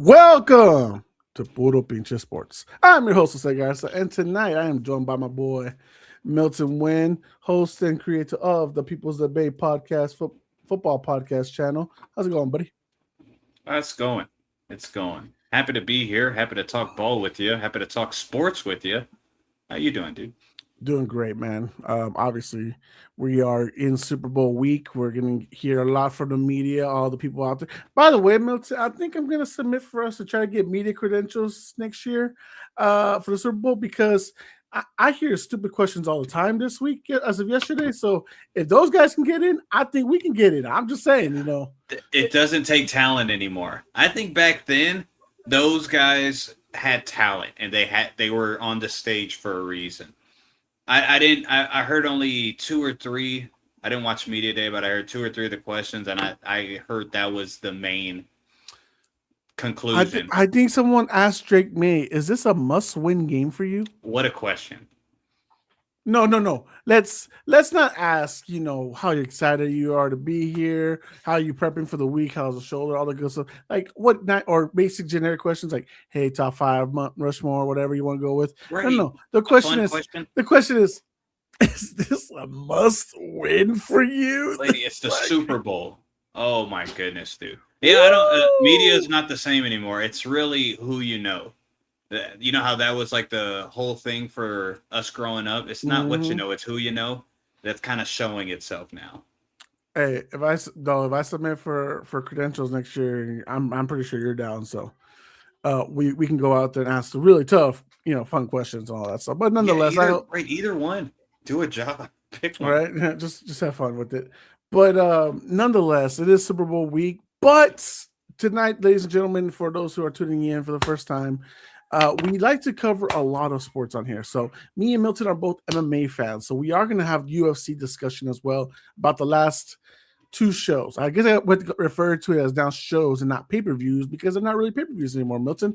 Welcome to Puro Pinche Sports. I'm your host, Jose Garza, and tonight I am joined by my boy, Milton Wynn, host and creator of the People's Debate podcast, football podcast channel. How's it going, buddy? It's going. It's going. Happy to be here. Happy to talk ball with you. Happy to talk sports with you. How you doing, dude? Doing great, man. Obviously, we are in Super Bowl week. We're going to hear a lot from the media, all the people out there. By the way, Milton, I think I'm going to submit for us to try to get media credentials next year for the Super Bowl because I hear stupid questions all the time this week as of yesterday. So if those guys can get in, I think we can get in. I'm just saying, It doesn't take talent anymore. I think back then, those guys had talent and they were on the stage for a reason. I heard only two or three. I didn't watch Media Day, but I heard two or three of the questions, and I heard that was the main conclusion. I think someone asked Drake May, is this a must-win game for you? What a question. No. Let's not ask, how excited you are to be here, how you prepping for the week, how's the shoulder, all the good stuff. Like what not or basic generic questions like, hey, top 5 Mount Rushmore, whatever you want to go with. Right. No. The question is this a must win for you? Lady, it's the Super Bowl. Oh my goodness, dude. Yeah, I don't. Media is not the same anymore. It's really who you know. You know how that was like the whole thing for us growing up. It's not what you know; it's who you know. That's kind of showing itself now. Hey, if I submit for credentials next year, I'm pretty sure you're down. So, we can go out there and ask the really tough, fun questions and all that stuff. But nonetheless, either one, do a job, pick one. Right, just have fun with it. But nonetheless, it is Super Bowl week. But tonight, ladies and gentlemen, for those who are tuning in for the first time, we like to cover a lot of sports on here. So me and Milton are both MMA fans. So we are going to have UFC discussion as well about the last 2 shows. I guess I would refer to it as now shows and not pay-per-views because they're not really pay-per-views anymore, Milton.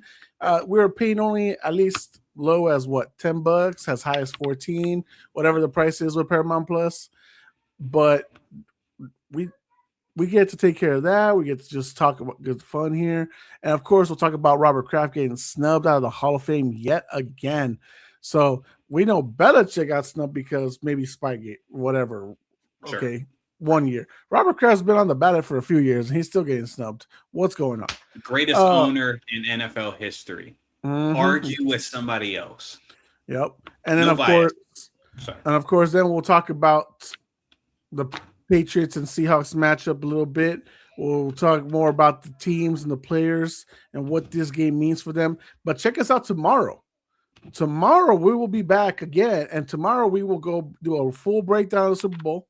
We're paying only at least low as what, $10, as high as 14, whatever the price is with Paramount Plus. But we get to take care of that. We get to just talk about good fun here. And of course, we'll talk about Robert Kraft getting snubbed out of the Hall of Fame yet again. So we know Belichick got snubbed because maybe Spygate, whatever. Sure. Okay, 1 year. Robert Kraft's been on the ballot for a few years, and he's still getting snubbed. What's going on? Greatest owner in NFL history. Argue with somebody else. Yep. And then, of course, then we'll talk about the Patriots and Seahawks matchup a little bit. We'll talk more about the teams and the players and what this game means for them. But check us out tomorrow. Tomorrow we will be back again, and tomorrow we will go do a full breakdown of the Super Bowl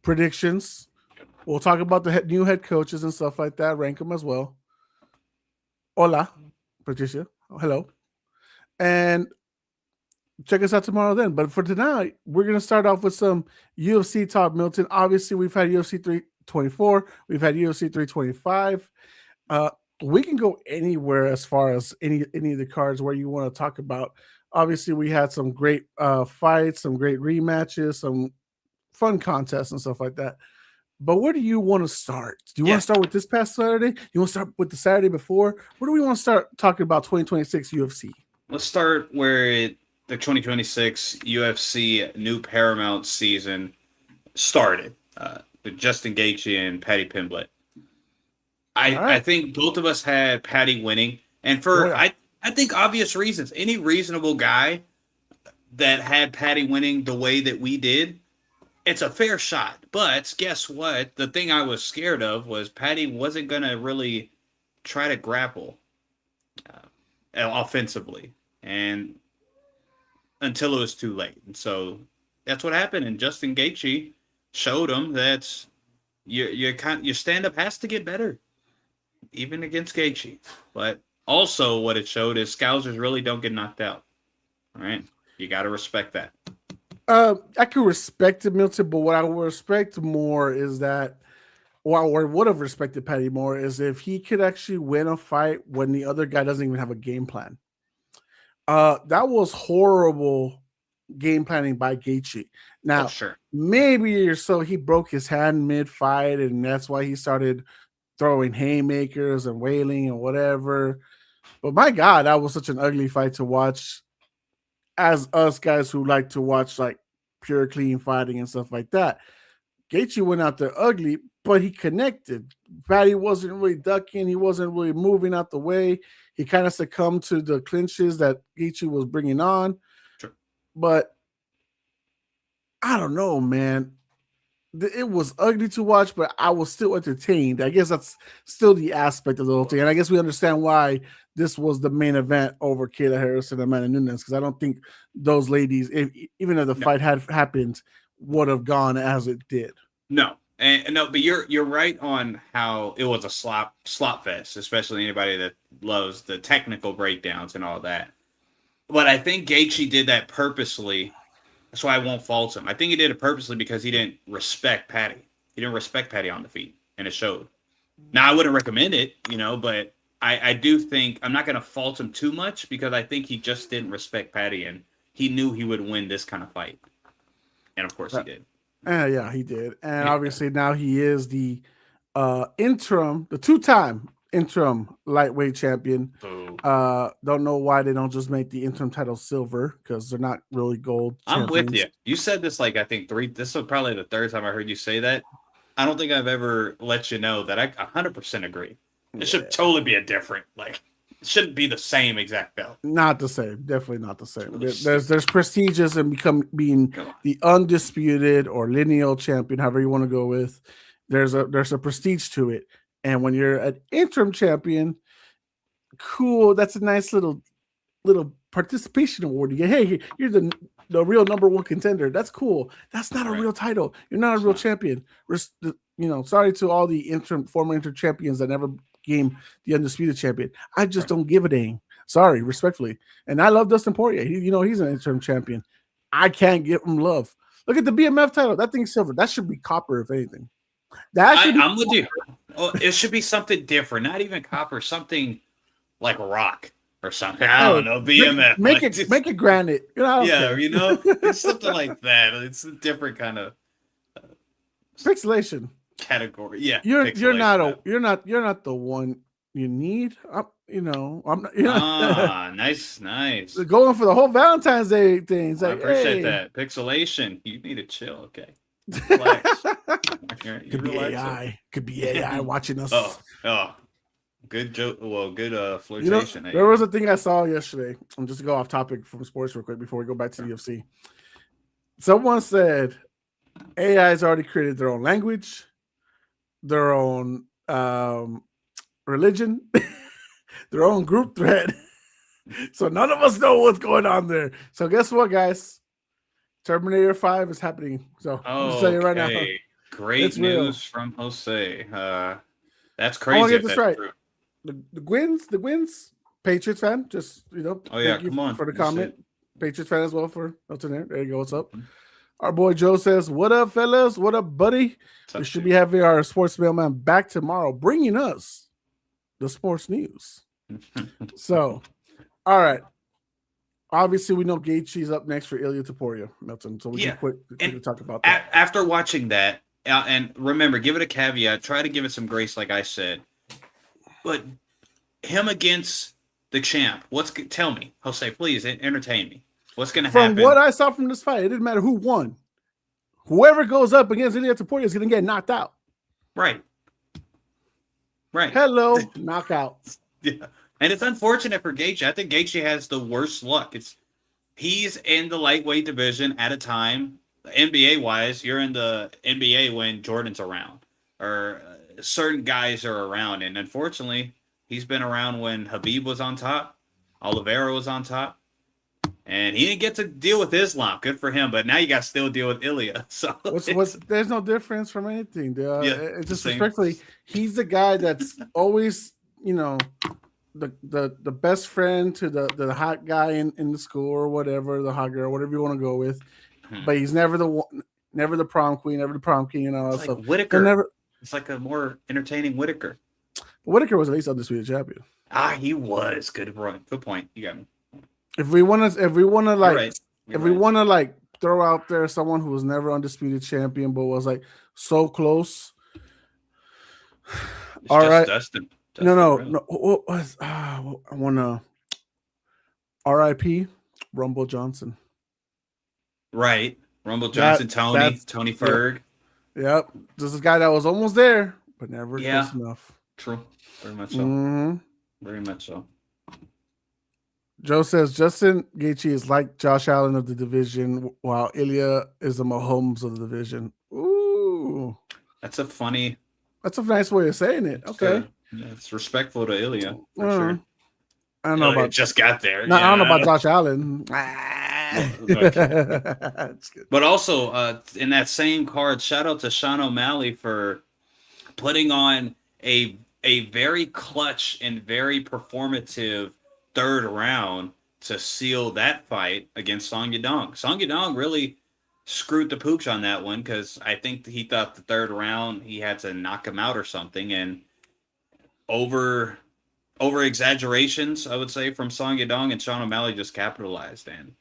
predictions. We'll talk about the new head coaches and stuff like that, rank them as well. Hola, Patricia. Hello. And check us out tomorrow then. But for tonight, we're going to start off with some UFC talk, Milton. Obviously, we've had UFC 324. We've had UFC 325. We can go anywhere as far as any of the cards where you want to talk about. Obviously, we had some great fights, some great rematches, some fun contests and stuff like that. But where do you want to start? Do you want to start with this past Saturday? You want to start with the Saturday before? Where do we want to start talking about 2026 UFC? Let's start where the 2026 UFC new Paramount season started with Justin Gaethje and Paddy Pimblett. I think both of us had Paddy winning, and for I think obvious reasons. Any reasonable guy that had Paddy winning the way that we did, it's a fair shot. But guess what? The thing I was scared of was Paddy wasn't going to really try to grapple offensively, and until it was too late. And so that's what happened. And Justin Gaethje showed him that your stand-up has to get better, even against Gaethje. But also what it showed is Scousers really don't get knocked out. All right? You got to respect that. I can respect it, Milton, but what I would respect more is that, or would have respected Paddy more, is if he could actually win a fight when the other guy doesn't even have a game plan. That was horrible game planning by Gaethje. Now, maybe or so he broke his hand mid-fight, and that's why he started throwing haymakers and wailing and whatever. But my God, that was such an ugly fight to watch. As us guys who like to watch like pure clean fighting and stuff like that, Gaethje went out there ugly, but he connected. Patty wasn't really ducking. He wasn't really moving out the way. He kind of succumbed to the clinches that Gaethje was bringing on. Sure. But I don't know, man. It was ugly to watch, but I was still entertained. I guess that's still the aspect of the whole thing. And I guess we understand why this was the main event over Kayla Harrison and Amanda Nunes, because I don't think those ladies, even if the fight had happened, would have gone as it did. No. And no, but you're right on how it was a slop fest, especially anybody that loves the technical breakdowns and all that. But I think Gaethje did that purposely. That's why I won't fault him. I think he did it purposely because he didn't respect Patty. He didn't respect Patty on the feet, and it showed. Now, I wouldn't recommend it, but I do think I'm not going to fault him too much because I think he just didn't respect Patty, and he knew he would win this kind of fight. And, of course, he did. Yeah, he did. And obviously now he is the two-time interim lightweight champion. Don't know why they don't just make the interim title silver, because they're not really gold champions. I'm with you. You said this I think this was probably the third time I heard you say that. I don't think I've ever let you know that I 100% agree. It should totally be a different, it shouldn't be the same exact belt. Not the same. Definitely not the same. There's prestigious and being the undisputed or lineal champion, however you want to go with. There's a prestige to it. And when you're an interim champion, cool, that's a nice little participation award. You get, hey, you're the real number one contender. That's cool. That's not a real title. You're not a real champion. Sorry to all the former interim champions that never became the undisputed champion. I just don't give a dang. Sorry, respectfully. And I love Dustin Poirier. He's an interim champion. I can't give him love. Look at the BMF title. That thing's silver. That should be copper, if anything. I'm with you. Oh, it should be something different. Not even copper. Something like rock or something. I don't know. BMF. Make it granite. It's something like that. It's a different kind of pixelation category. Yeah, you're not the one you need. I'm not. Nice. Going for the whole Valentine's Day thing. I appreciate that. Pixelation. You need to chill. Okay. Relax. Could be AI watching us. Oh. Good joke. Well, good flirtation. There was a thing I saw yesterday. I'm just to go off topic from sports real quick before we go back to the UFC. Someone said AI's already created their own language, their own religion, their own group thread. So none of us know what's going on there. So guess what, guys? Terminator 5 is happening. So I'm just telling you right now. Great news from Jose. That's crazy. I want to get this right. The Gwins, Patriots fan. Just thank you come on for the comment. Patriots fan as well for what's in there. There you go. What's up? Our boy Joe says, "What up, fellas? What up, buddy? We should be having our sports mailman back tomorrow, bringing us the sports news." So, all right. Obviously, we know Gaethje's up next for Ilia Topuria, Milton. So we can quickly talk about that. After watching that, and remember, give it a caveat. Try to give it some grace, like I said. But him against the champ. Tell me, Jose, please entertain me. What's going to happen? From what I saw from this fight, it didn't matter who won. Whoever goes up against Ilia Topuria is going to get knocked out. Right. Hello, knockout. Yeah. And it's unfortunate for Gaethje. I think Gaethje has the worst luck. He's in the lightweight division at a time, NBA-wise, you're in the NBA when Jordan's around, or certain guys are around. And unfortunately, he's been around when Khabib was on top, Oliveira was on top, and he didn't get to deal with Islam. Good for him, but now you got to still deal with Ilia. So there's no difference from anything. It's just respectfully, he's the guy that's always, the best friend to the hot guy in the school or whatever, the hot girl, whatever you want to go with. But he's never the prom queen, never the prom king, and all that stuff. Whitaker. It's like a more entertaining Whitaker. Whitaker was at least undisputed champion. He was. Good point. You got me. If we want to throw out there someone who was never undisputed champion but was like so close, It's All just right. Dustin. No, Dustin no, Rhodes. no. What was I want to R.I.P. Rumble Johnson. Right. Rumble That Johnson, Tony that's yep, Ferg. yep. This is a guy that was almost there, but never Yeah. close enough. True. Very much so. Mm-hmm. Very much so. Joe says Justin Gaethje is like Josh Allen of the division, while Ilya is the Mahomes of the division. Ooh, That's a funny. that's a nice way of saying it. Okay. It's respectful to Ilya for Uh, sure. I don't know Ilya about just got there. no, I don't know about Yeah. Josh Allen. Okay. That's good. But also, in that same card, shout out to Sean O'Malley for putting on a very clutch and very performative third round to seal that fight against Song Yadong. Song Yadong really screwed the pooch on that one because I think he thought the third round he had to knock him out or something, and over exaggerations, I would say, from Song Yadong, and Sean O'Malley just capitalized. And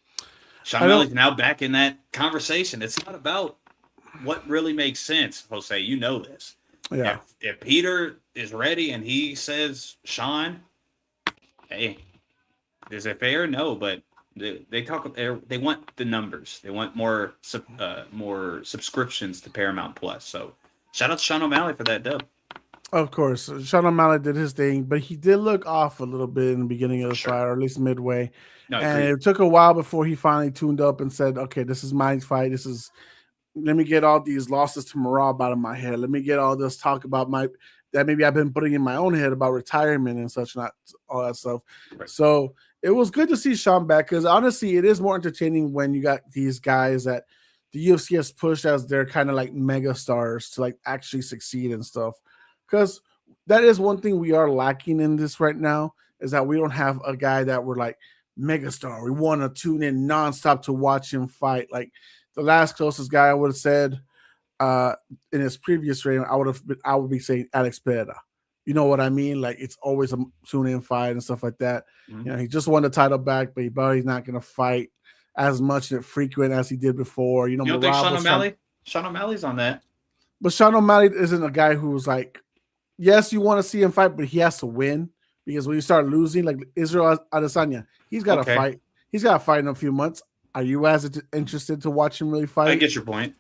Sean I don't. O'Malley's now back in that conversation. It's not about what really makes sense, Jose. You know this. Yeah. If Peter is ready and he says Sean, hey, is it fair? No, but they talk. They want the numbers. They want more subscriptions to Paramount Plus. So shout out to Sean O'Malley for that dub. Of course, Sean O'Malley did his thing, but he did look off a little bit in the beginning of the Sure. fight, or at least midway. No, And agreed. it took a while before he finally tuned up and said, "Okay, this is my fight. Let me get all these losses to Marab out of my head. Let me get all this talk about that maybe I've been putting in my own head about retirement and such, not all that stuff." Right. So it was good to see Sean back because honestly, it is more entertaining when you got these guys that the UFC has pushed as their kind of like mega stars to like actually succeed and stuff. Because that is one thing we are lacking in this right now is that we don't have a guy that we're like megastar. We want to tune in nonstop to watch him fight. Like the last closest guy I would have said in his previous reign, I would be saying Alex Pereira. You know what I mean? Like it's always a tune in fight and stuff like that. Mm-hmm. You know, he just won the title back, but he's not going to fight as much and frequent as he did before. You know, You don't think Sean O'Malley? Sean O'Malley's on that. But Sean O'Malley isn't a guy who's like, yes, you want to see him fight, but he has to win because when you start losing, like Israel Adesanya, he's got to fight. He's got to fight in a few months. Are you as interested to watch him really fight? I get your point.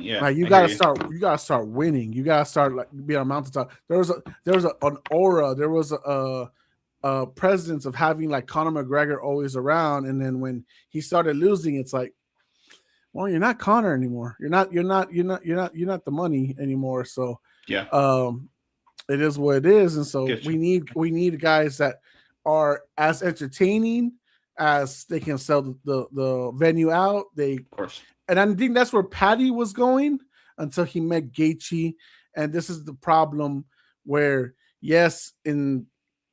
Yeah. Like you gotta start. You gotta start winning. You gotta start like being on mountaintop. There was an aura. There was a presence of having like Conor McGregor always around, and then when he started losing, it's like, well, you're not Conor anymore. You're not the money anymore. So yeah, it is what it is, and so we need guys that are as entertaining as they can sell the venue out. Of course. And I think that's where Patty was going until he met Gaethje. And this is the problem where, yes, in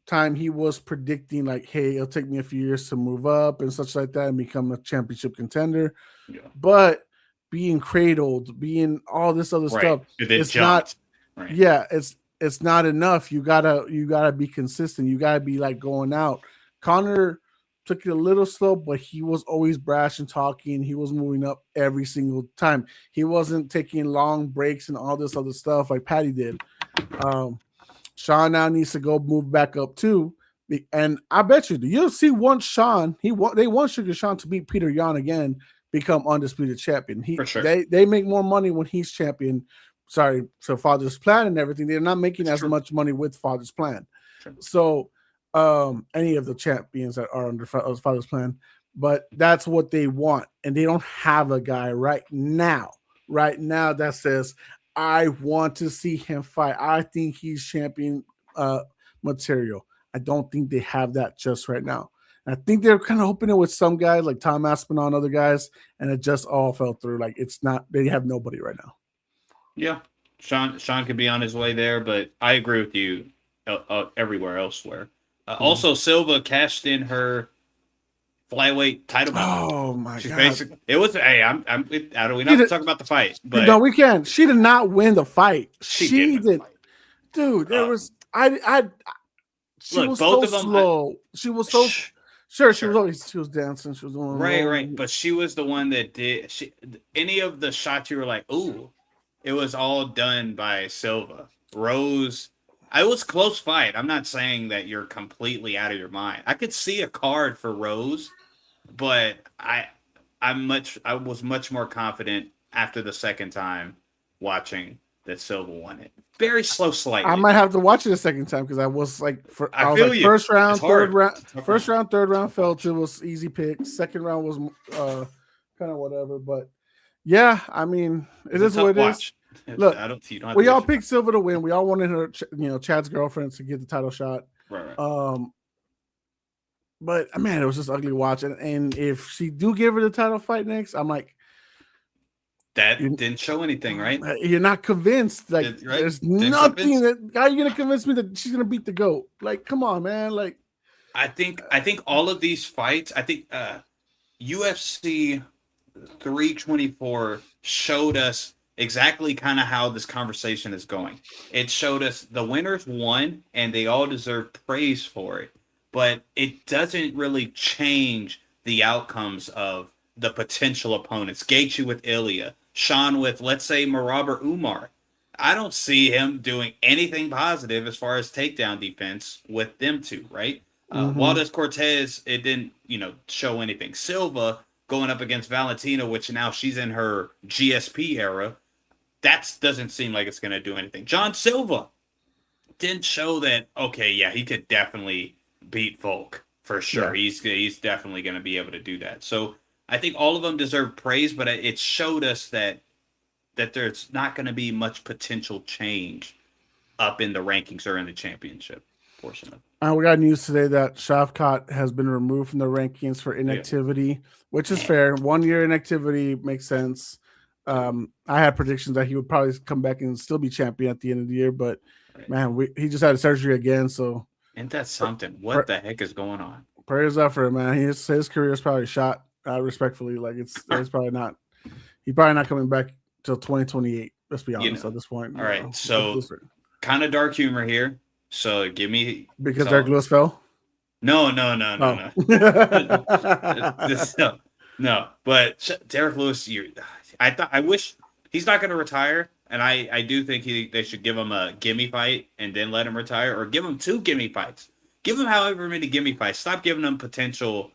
time he was predicting like, hey, it'll take me a few years to move up and such like that and become a championship contender. Yeah. But being cradled, being all this other stuff, it's not. Right. Yeah, it's not enough. You gotta be consistent. You gotta be like going out. Conor took it a little slow, but he was always brash and talking. He was moving up every single time. He wasn't taking long breaks and all this other stuff like Patty did. Sean now needs to go move back up too. And I bet you the UFC wants Sean. They want Sugar Sean to beat Peter Yan again, become undisputed champion. For sure. They make more money when he's champion. Sorry, so Father's Plan and everything. They're not making as much money with Father's Plan. True. So any of the champions that are under Father's Plan, but that's what they want, and they don't have a guy right now that says I want to see him fight. I think he's champion material. I don't think they have that just right now. And I think they're kind of hoping it with some guys like Tom Aspinall and other guys, and it just all fell through. Like it's not, they have nobody right now. Yeah, Sean could be on his way there, but I agree with you everywhere elsewhere. Also, Silva cashed in her flyweight title battle. Oh my god! It was. Hey, I don't. We don't talk about the fight. But no, we can. She did not win the fight. She did. Fight. Dude, there was. She was so slow. She was so. Sure, she was dancing. She was doing right. But she was the one that did. Any of the shots you were like, ooh, it was all done by Silva. Rose. I was close fight. I'm not saying that you're completely out of your mind. I could see a card for Rose, but I was much more confident after the second time watching that Silva won it. Very slow, slightly. I might have to watch it a second time because I was like, I feel you. First round, third round, first round, third round felt it was easy pick. Second round was kind of whatever, but yeah, I mean, it is what it is. Look, we all picked Silva to win. We all wanted her, Chad's girlfriend to get the title shot. Right. But man, it was just ugly watching. And if she do give her the title fight next, I'm like, that didn't show anything, right? You're not convinced. Like, right? There's nothing that. How are you gonna convince me that she's gonna beat the GOAT? Like, come on, man. Like, I think all of these fights. I think UFC 324 showed us exactly kind of how this conversation is going. It showed us the winners won, and they all deserve praise for it. But it doesn't really change the outcomes of the potential opponents. Gaethje with Ilya, Sean with, let's say, Merab or Umar. I don't see him doing anything positive as far as takedown defense with them two, right? Valdez Cortez, it didn't, show anything. Silva going up against Valentina, which now she's in her GSP era. That doesn't seem like it's going to do anything. John Silva didn't show that, okay, yeah, he could definitely beat Volk for sure. Yeah. He's definitely going to be able to do that. So I think all of them deserve praise, but it showed us that there's not going to be much potential change up in the rankings or in the championship portion of it. We got news today that Shavkat has been removed from the rankings for inactivity, which is fair. 1 year inactivity makes sense. I had predictions that he would probably come back and still be champion at the end of the year, but man, he just had surgery again. So, ain't that something? What the heck is going on? Prayers up for him, man. His career is probably shot. Respectfully, like it's probably not. He's probably not coming back till 2028. Let's be honest at this point. All right, so kind of dark humor here. So give me Derek Lewis fell. No. No. But Derek Lewis, I wish he's not going to retire, and I do think they should give him a gimme fight and then let him retire, or give him 2 gimme fights. Give him however many gimme fights. Stop giving him potential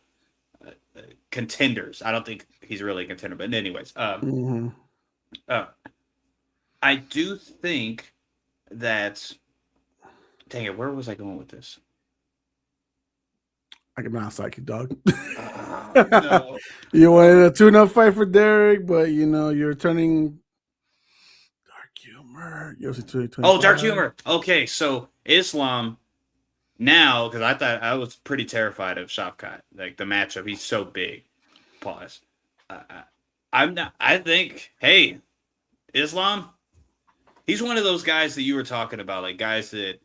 contenders. I don't think he's really a contender, but anyways, I do think that. Dang it, where was I going with this? I can not psychic, dog. No. You wanted a tune-up fight for Derek, but you're turning dark humor. Dark humor. Okay, so Islam now, because I thought I was pretty terrified of Shavkat, like the matchup. He's so big. Pause. I'm not. I think, hey, Islam. He's one of those guys that you were talking about, like guys that.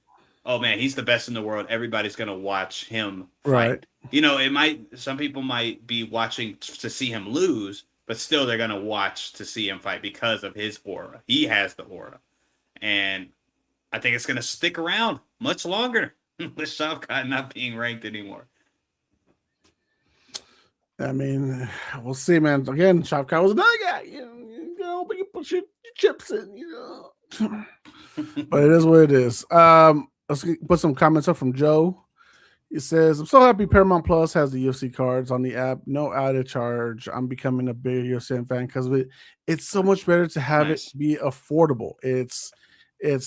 Oh man, he's the best in the world. Everybody's gonna watch him fight. Right. Some people might be watching to see him lose, but still they're gonna watch to see him fight because of his aura. He has the aura. And I think it's gonna stick around much longer with Shavkat not being ranked anymore. I mean, we'll see, man. Again, Shavkat was another guy. But you put your chips in, But it is what it is. Let's put some comments up from Joe. He says, I'm so happy Paramount Plus has the UFC cards on the app. No added charge. I'm becoming a big UFC fan because of it. It's so much better to have it be affordable. It's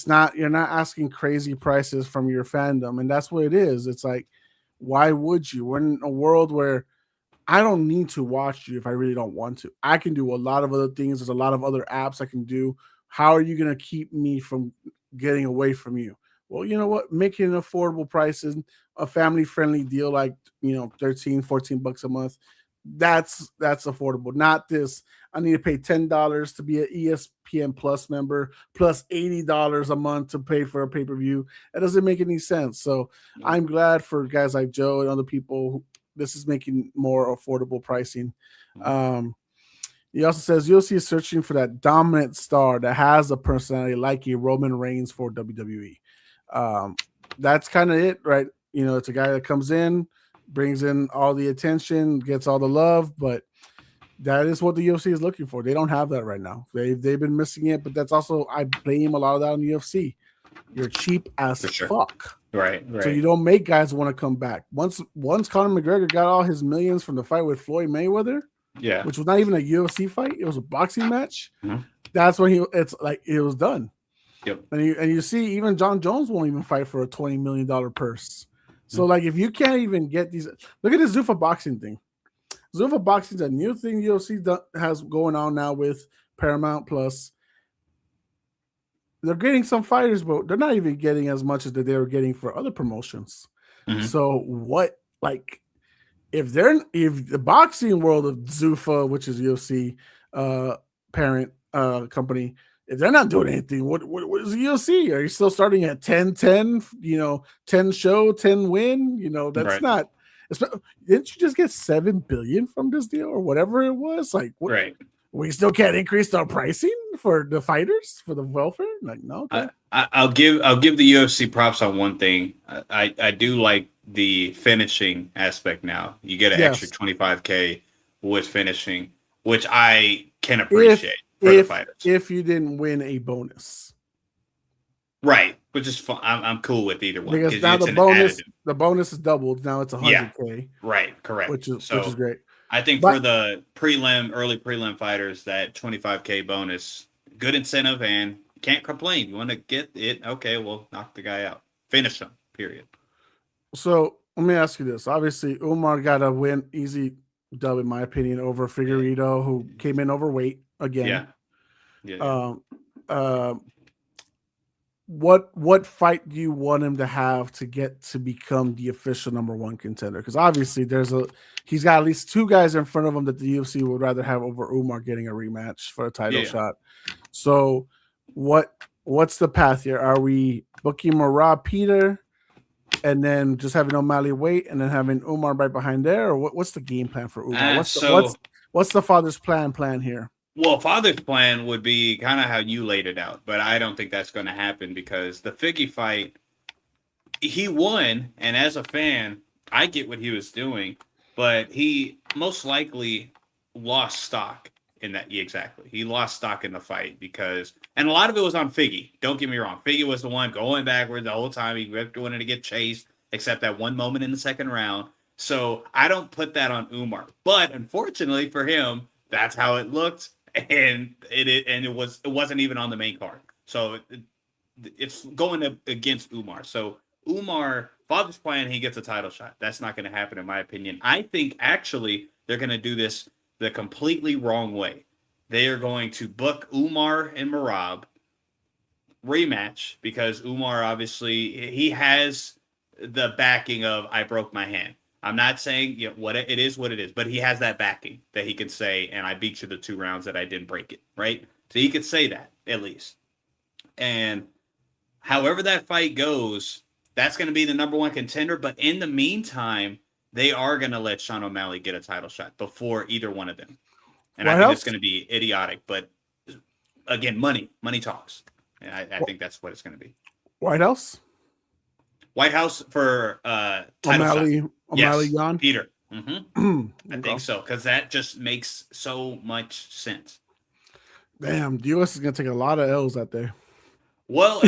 not, you're not asking crazy prices from your fandom. And that's what it is. It's like, why would you? We're in a world where I don't need to watch you if I really don't want to. I can do a lot of other things. There's a lot of other apps I can do. How are you going to keep me from getting away from you? Well, you know what? Making affordable prices, a family-friendly deal like, $13, $14 a month, that's affordable. Not this, I need to pay $10 to be an ESPN Plus member, plus $80 a month to pay for a pay-per-view. That doesn't make any sense. So I'm glad for guys like Joe and other people, this is making more affordable pricing. He also says UFC is searching for that dominant star that has a personality like a Roman Reigns for WWE. That's kind of it, right? It's a guy that comes in, brings in all the attention, gets all the love, but that is what the UFC is looking for. They don't have that right now. They've been missing it, but that's also, I blame a lot of that on the UFC. you're cheap as For sure. fuck. Right. So you don't make guys want to come back. Once Conor McGregor got all his millions from the fight with Floyd Mayweather, which was not even a UFC fight, it was a boxing match. Mm-hmm. That's when it was done. Yep. And you see, even John Jones won't even fight for a $20 million purse. So like, if you can't even get these, look at this Zuffa boxing thing. Zuffa boxing is a new thing UFC has going on now with Paramount Plus. They're getting some fighters, but they're not even getting as much as they were getting for other promotions. Mm-hmm. So what, like, if the boxing world of Zuffa, which is UFC parent company, if they're not doing anything, what is the UFC? Are you still starting at 10-10? 10 show, 10 win? That's not. Didn't you just get $7 billion from this deal or whatever it was? Like, what? Right. We still can't increase our pricing for the fighters for the welfare? Like, no. Okay. I'll give the UFC props on one thing. I do like the finishing aspect now. You get an extra $25K with finishing, which I can appreciate for the fighters. If you didn't win a bonus. Right, which is fun. I'm cool with either one. Because now the bonus is doubled. Now it's $100K. Yeah, right, correct. Which is great. I think for the early prelim fighters, that $25K bonus, good incentive, and can't complain. You want to get it? Okay, well, knock the guy out, finish him. Period. So let me ask you this: obviously, Umar got a win, easy dub in my opinion, over Figueiredo, who came in overweight again. Yeah. What fight do you want him to have to get to become the official #1 contender? Because obviously he's got at least two guys in front of him that the UFC would rather have over Umar getting a rematch for a title shot. So what's the path here? Are we booking Merab Peter and then just having O'Malley wait and then having Umar right behind there? Or what's the game plan for Umar? What's the father's plan here? Well, father's plan would be kind of how you laid it out, but I don't think that's going to happen because the Figgy fight, he won, and as a fan, I get what he was doing, but he most likely lost stock in that. Exactly. He lost stock in the fight and a lot of it was on Figgy. Don't get me wrong. Figgy was the one going backwards the whole time. He wanted to get chased, except that one moment in the second round. So I don't put that on Umar, but unfortunately for him, that's how it looked. And it wasn't even on the main card, so it's going against Umar. So Umar, father's plan, he gets a title shot. That's not going to happen, in my opinion. I think actually they're going to do this the completely wrong way. They are going to book Umar and Merab rematch because Umar obviously he has the backing of I broke my hand. I'm not saying what it is, but he has that backing that he can say, and I beat you the 2 rounds that I didn't break it, right? So he could say that at least. And however that fight goes, that's going to be the #1 contender. But in the meantime, they are going to let Sean O'Malley get a title shot before either one of them. And I think it's going to be idiotic. But again, money talks. And I think that's what it's going to be. White House for title O'Malley, Jan? Peter. Mm-hmm. I think so, because that just makes so much sense. Damn, the U.S. is going to take a lot of L's that day. Well,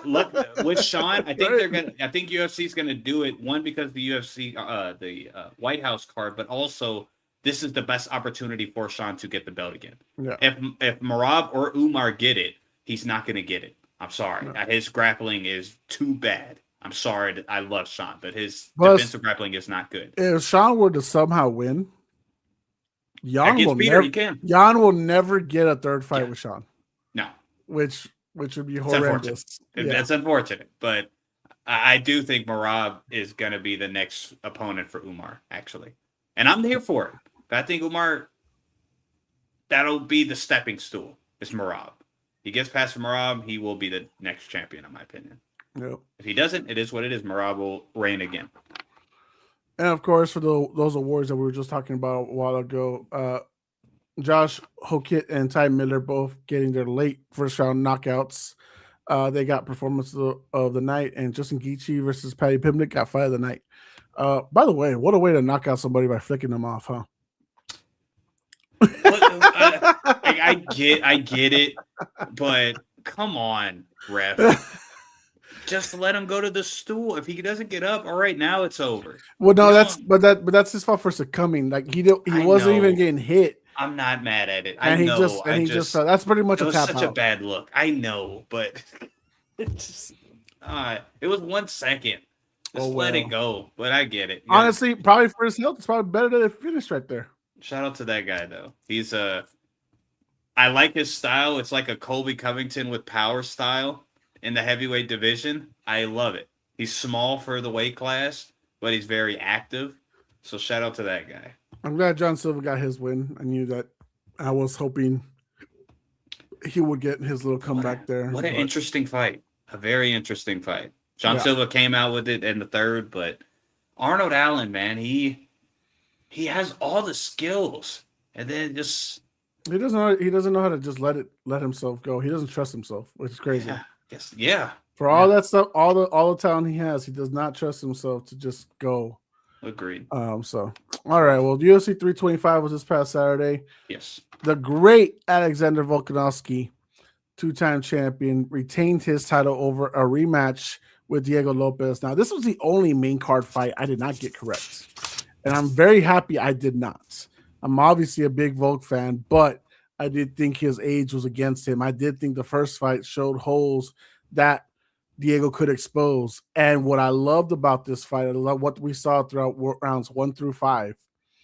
look with Sean. I think UFC is going to do it. One, because the UFC, the White House card, but also this is the best opportunity for Sean to get the belt again. Yeah. If Merab or Umar get it, he's not going to get it. I'm sorry. No. His grappling is too bad. I'm sorry. I love Sean, but his defensive grappling is not good. If Sean were to somehow win, Jan will never get a third fight with Sean. No. Which would be horrendous. That's unfortunate. But I do think Merab is going to be the next opponent for Umar, actually. And I'm here for it. But I think Umar, that'll be the stepping stool. It's Merab. He gets past Merab, he will be the next champion, in my opinion. Yep. If he doesn't, it is what it is. Merab will reign again. And of course, for those awards that we were just talking about a while ago, Josh Hokit and Ty Miller both getting their late first round knockouts. They got performance of the night, and Justin Gaethje versus Paddy Pimblett got fight of the night. By the way, what a way to knock out somebody by flicking them off, huh? I get it, but come on, ref. Just let him go to the stool. If he doesn't get up, all right, now it's over. Well, no, You that's don't. but that's his fault for succuming. Like he I wasn't even know. getting hit, I'm not mad at it. I and know. he just fell. That's pretty much It a was tap such a out. bad look. I know, but it just, it was 1 second. Just let it go. But I get it. Honestly, probably for his health, it's probably better that it finished right there. Shout out to that guy though. He's I like his style. It's like a Colby Covington with power style in the heavyweight division. I love it. He's small for the weight class, but he's very active. So shout out to that guy. I'm glad John Silva got his win. I knew that. I was hoping he would get his little comeback there. What an interesting fight. A very interesting fight. John Silva came out with it in the third, but Arnold Allen, man, he has all the skills. And then just he doesn't know how to just let himself go. He doesn't trust himself, which is crazy. Yeah. For all that stuff, all the talent he has, he does not trust himself to just go. Agreed. So all right. Well, UFC 325 was this past Saturday. Yes. The great Alexander Volkanovski, 2-time champion, retained his title over a rematch with Diego Lopez. Now, this was the only main card fight I did not get correct, and I'm very happy I did not. I'm obviously a big Volk fan, but I did think his age was against him. I did think the first fight showed holes that Diego could expose. And what I loved about this fight, I love what we saw throughout rounds 1 through 5.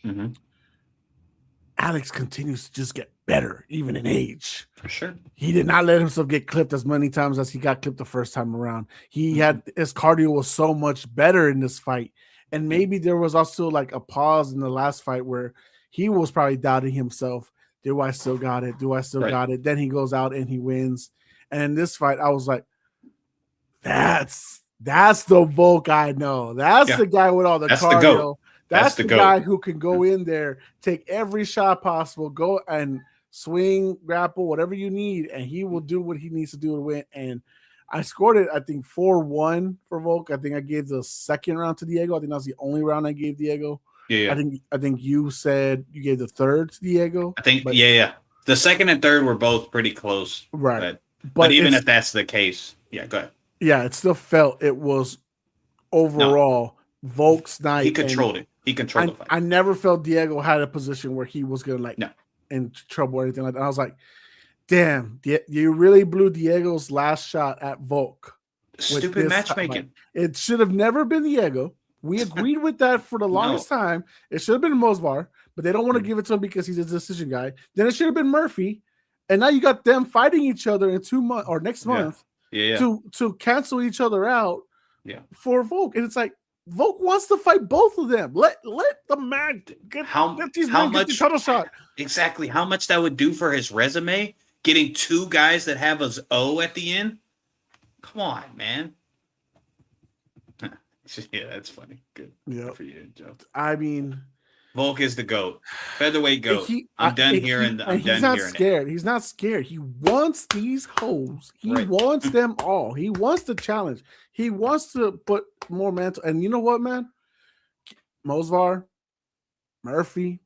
Mm-hmm. Alex continues to just get better, even in age. For sure. He did not let himself get clipped as many times as he got clipped the first time around. He had his cardio was so much better in this fight. And maybe there was also like a pause in the last fight where he was probably doubting himself. Do I still got it? Do I still got it? Then he goes out and he wins. And in this fight, I was like, that's the Volk I know. That's the guy with all the cardio. That's the guy who can go in there, take every shot possible, go and swing, grapple, whatever you need, and he will do what he needs to do to win. And I scored it, I think, 4-1 for Volk. I think I gave the second round to Diego. I think that was the only round I gave Diego. Yeah. I think you said you gave the third to Diego. I think, the second and third were both pretty close. Right. But even if that's the case, go ahead. Yeah, it still felt it was overall Volk's night. He controlled it. He controlled the fight. I never felt Diego had a position where he was going to in trouble or anything like that. I was like, damn, you really blew Diego's last shot at Volk. Stupid matchmaking. It should have never been Diego. We agreed with that for the longest time. It should have been Mosvar, but they don't want to give it to him because he's a decision guy. Then it should have been Murphy. And now you got them fighting each other in 2 months or next month to cancel each other out for Volk. And it's like, Volk wants to fight both of them. Let the man get these men get the title shot. Exactly. How much that would do for his resume? Getting 2 guys that have a O at the end? Come on, man. Yeah, that's funny. Good for you, Joe. I mean, Volk is the GOAT. Featherweight GOAT. I'm done hearing that. He's not scared. He's not scared. He wants these hoes. He wants them all. He wants the challenge. He wants to put more mental. And you know what, man? Mosvar, Murphy,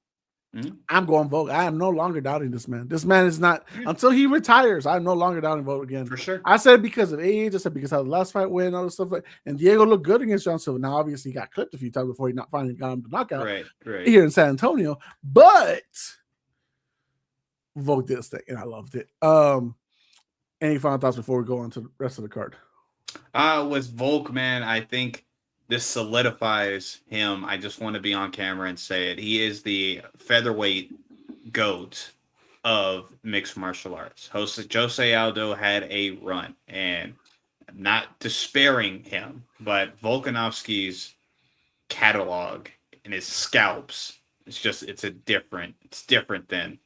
I'm going Volk. I am no longer doubting this man. This man is not, until he retires, I'm no longer doubting Volk again. For sure. I said because of age. I said because how the last fight went, all this stuff. And Diego looked good against John Silva. Now, obviously, he got clipped a few times before he finally got him to knockout here in San Antonio. But Volk did his thing, and I loved it. Any final thoughts before we go on to the rest of the card? With Volk, man, I think this solidifies him. I just want to be on camera and say it. He is the featherweight GOAT of mixed martial arts. Jose Aldo had a run, and not despairing him, but Volkanovski's catalog and his scalps, it's different than,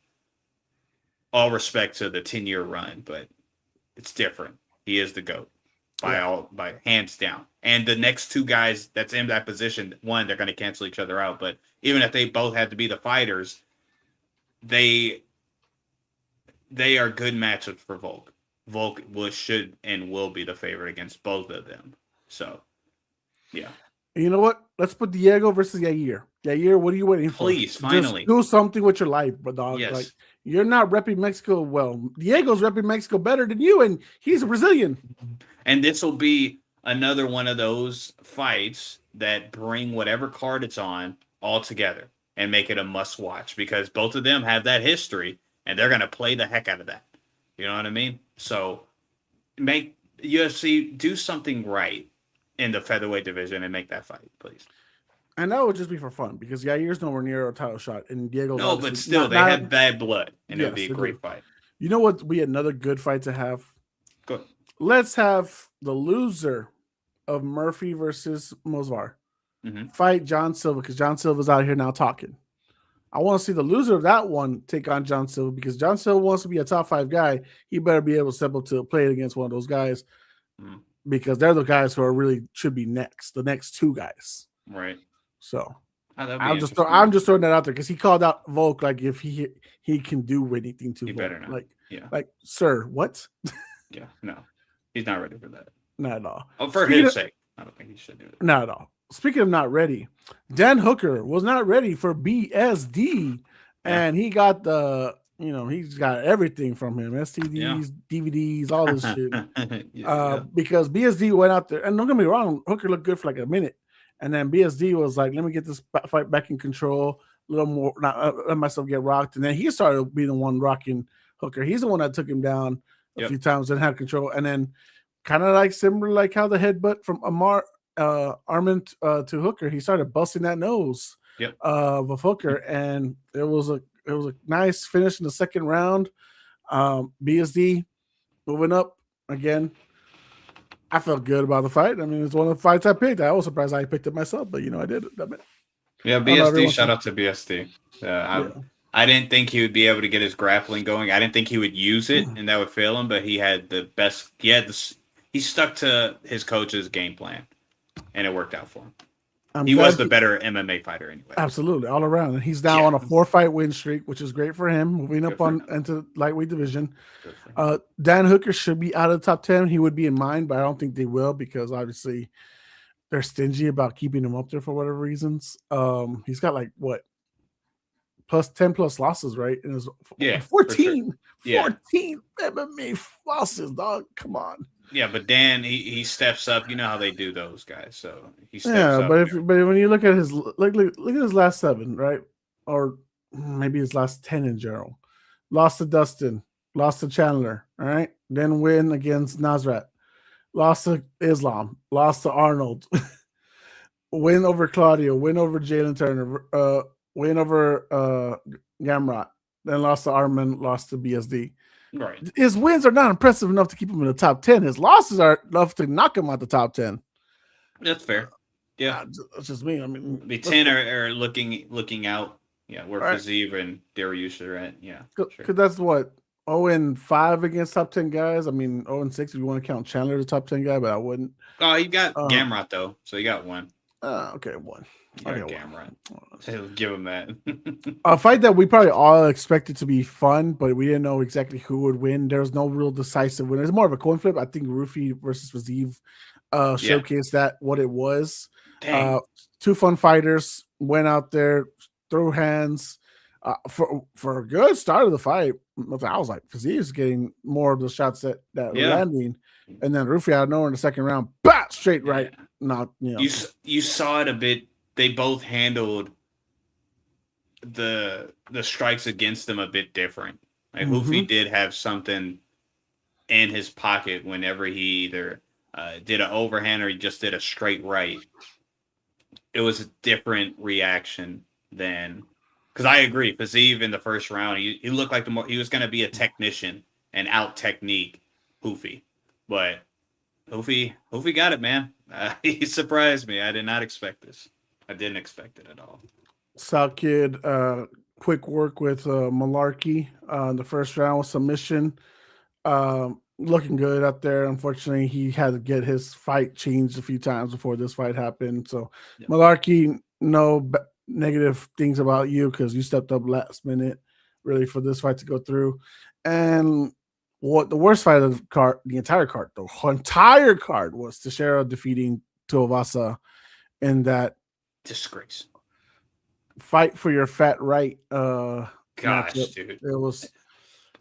all respect to the 10-year run, but it's different. He is the GOAT. By hands down. And the next 2 guys that's in that position, one, they're going to cancel each other out. But even if they both had to be the fighters, they are good matchups for Volk. Volk should and will be the favorite against both of them. So, yeah. You know what? Let's put Diego versus Yair. Yair, what are you waiting for? Please, finally. Just do something with your life, but dog. Yes. Like you're not repping Mexico well. Diego's repping Mexico better than you, and he's a Brazilian. And this will be another one of those fights that bring whatever card it's on all together and make it a must watch because both of them have that history and they're going to play the heck out of that. You know what I mean? So make UFC do something right in the featherweight division and make that fight, please. And that would just be for fun because Yair's nowhere near a title shot, and Diego's no, but still, they have bad blood, and it'd be a great fight. You know what would be another good fight to have? Good. Let's have the loser of Murphy versus Mosvar fight John Silva because John Silva's out here now talking. I want to see the loser of that one take on John Silva because John Silva wants to be a top 5 guy. He better be able to step up to play against one of those guys because they're the guys who are really should be next, the next 2 guys. Right. So I'm just throwing that out there because he called out Volk like if he can do anything to he Volk. Better not. Like sir, what? Yeah, no, he's not ready for that. Not at all. Oh, for his sake, I don't think he should do it. Not at all. Speaking of not ready, Dan Hooker was not ready for BSD, and he got he's got everything from him: STDs, DVDs, all this shit. Because BSD went out there, and don't get me wrong, Hooker looked good for like a minute. And then BSD was like, let me get this fight back in control, a little more, not let myself get rocked. And then he started being the one rocking Hooker. He's the one that took him down a few times and had control. And then kind of like similar like how the headbutt from Armin to Hooker, he started busting that nose of Hooker. And it was a nice finish in the second round. BSD moving up again. I felt good about the fight. I mean, it's one of the fights I picked. I was surprised I picked it myself, but I did. Yeah, BSD. Shout out to BSD. I didn't think he would be able to get his grappling going. I didn't think he would use it, and that would fail him. But he had the best. He stuck to his coach's game plan, and it worked out for him. He was the better MMA fighter anyway. Absolutely, all around. And he's now on a 4-fight win streak, which is great for him, moving up into lightweight division. Dan Hooker should be out of the top 10. He would be in mine, but I don't think they will because obviously they're stingy about keeping him up there for whatever reasons. He's got like what? +10 losses, right? And his 14 MMA losses, dog. Come on. Yeah, but Dan, he steps up. You know how they do those guys. So he steps up. But when you look at his look at his last 7, right? Or maybe his last 10 in general. Lost to Dustin, lost to Chandler, all right? Then win against Nasrat. Lost to Islam, lost to Arnold. Win over Claudio, win over Jalen Turner, win over Gamrot. Then lost to Armin, lost to BSD. Right. His wins are not impressive enough to keep him in the top 10. His losses are enough to knock him out the top 10. That's fair. Yeah. That's just me. I mean, the 10 are looking out. Yeah, where Fazeev and Dariush are at. Yeah. Because that's what 0-5 against top 10 guys. I mean, 0-6 if you want to count Chandler the top 10 guy, but I wouldn't. Oh, you got Gamrot though, so you got one. Okay, one. Gamrot. So give him that. A fight that we probably all expected to be fun, but we didn't know exactly who would win. There was no real decisive winner. It's more of a coin flip. I think Rufi versus Fazeev showcased that what it was. 2 fun fighters went out there, threw hands for a good start of the fight. I was like, Fazeev's getting more of the shots that were landing, and then Rufi out of nowhere in the second round, straight right. Not you saw it a bit. They both handled the strikes against them a bit different. Like Hoofy did have something in his pocket whenever he either did an overhand or he just did a straight right. It was a different reaction than because I agree. Fazeev in the first round, he looked like he was going to be a technician and out technique Hoofy, but Hoofy got it, man. He surprised me. I did not expect this. I didn't expect it at all. South Kid, quick work with Malarkey in the first round with submission. Looking good out there. Unfortunately, he had to get his fight changed a few times before this fight happened. So, Malarkey, no negative things about you because you stepped up last minute, really, for this fight to go through. And what the worst fight of the entire card was Teixeira defeating Tuivasa in that disgrace. Fight for your fat right. Gosh, matchup. dude, It was.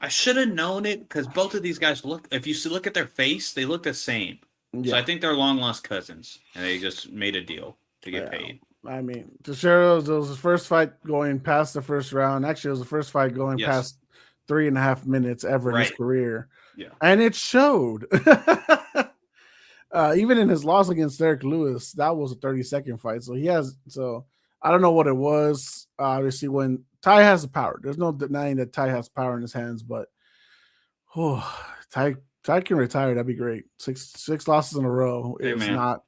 I should have known it because both of these guys look. If you look at their face, they look the same. Yeah. So I think they're long lost cousins, and they just made a deal to get paid. I mean, Teixeira was his first fight going past the first round. Actually, it was the first fight going past 3.5 minutes ever in his career. Yeah, and it showed. Even in his loss against Derek Lewis, that was a 30-second fight. So he has. So I don't know what it was. Obviously, when Ty has the power, there's no denying that Ty has power in his hands. But Ty can retire. That'd be great. Six losses in a row. It's not.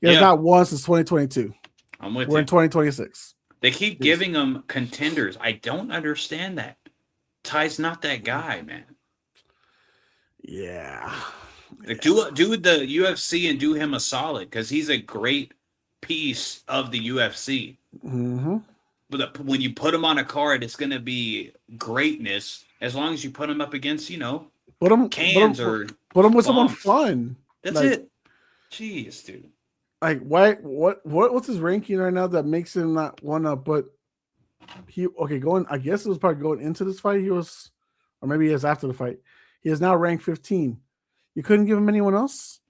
He has not won since 2022. I'm with you. We're in 2026. They keep giving him contenders. I don't understand that. Ty's not that guy, man. Yeah. Like, do the UFC and do him a solid because he's a great piece of the UFC. Mm-hmm. But when you put him on a card, it's going to be greatness as long as you put him up against, put him with someone fun. That's it. Jeez, dude. Like, what's his ranking right now that makes him not want to put I guess it was probably going into this fight. He was, or maybe it was after the fight. He is now ranked 15. You couldn't give him anyone else?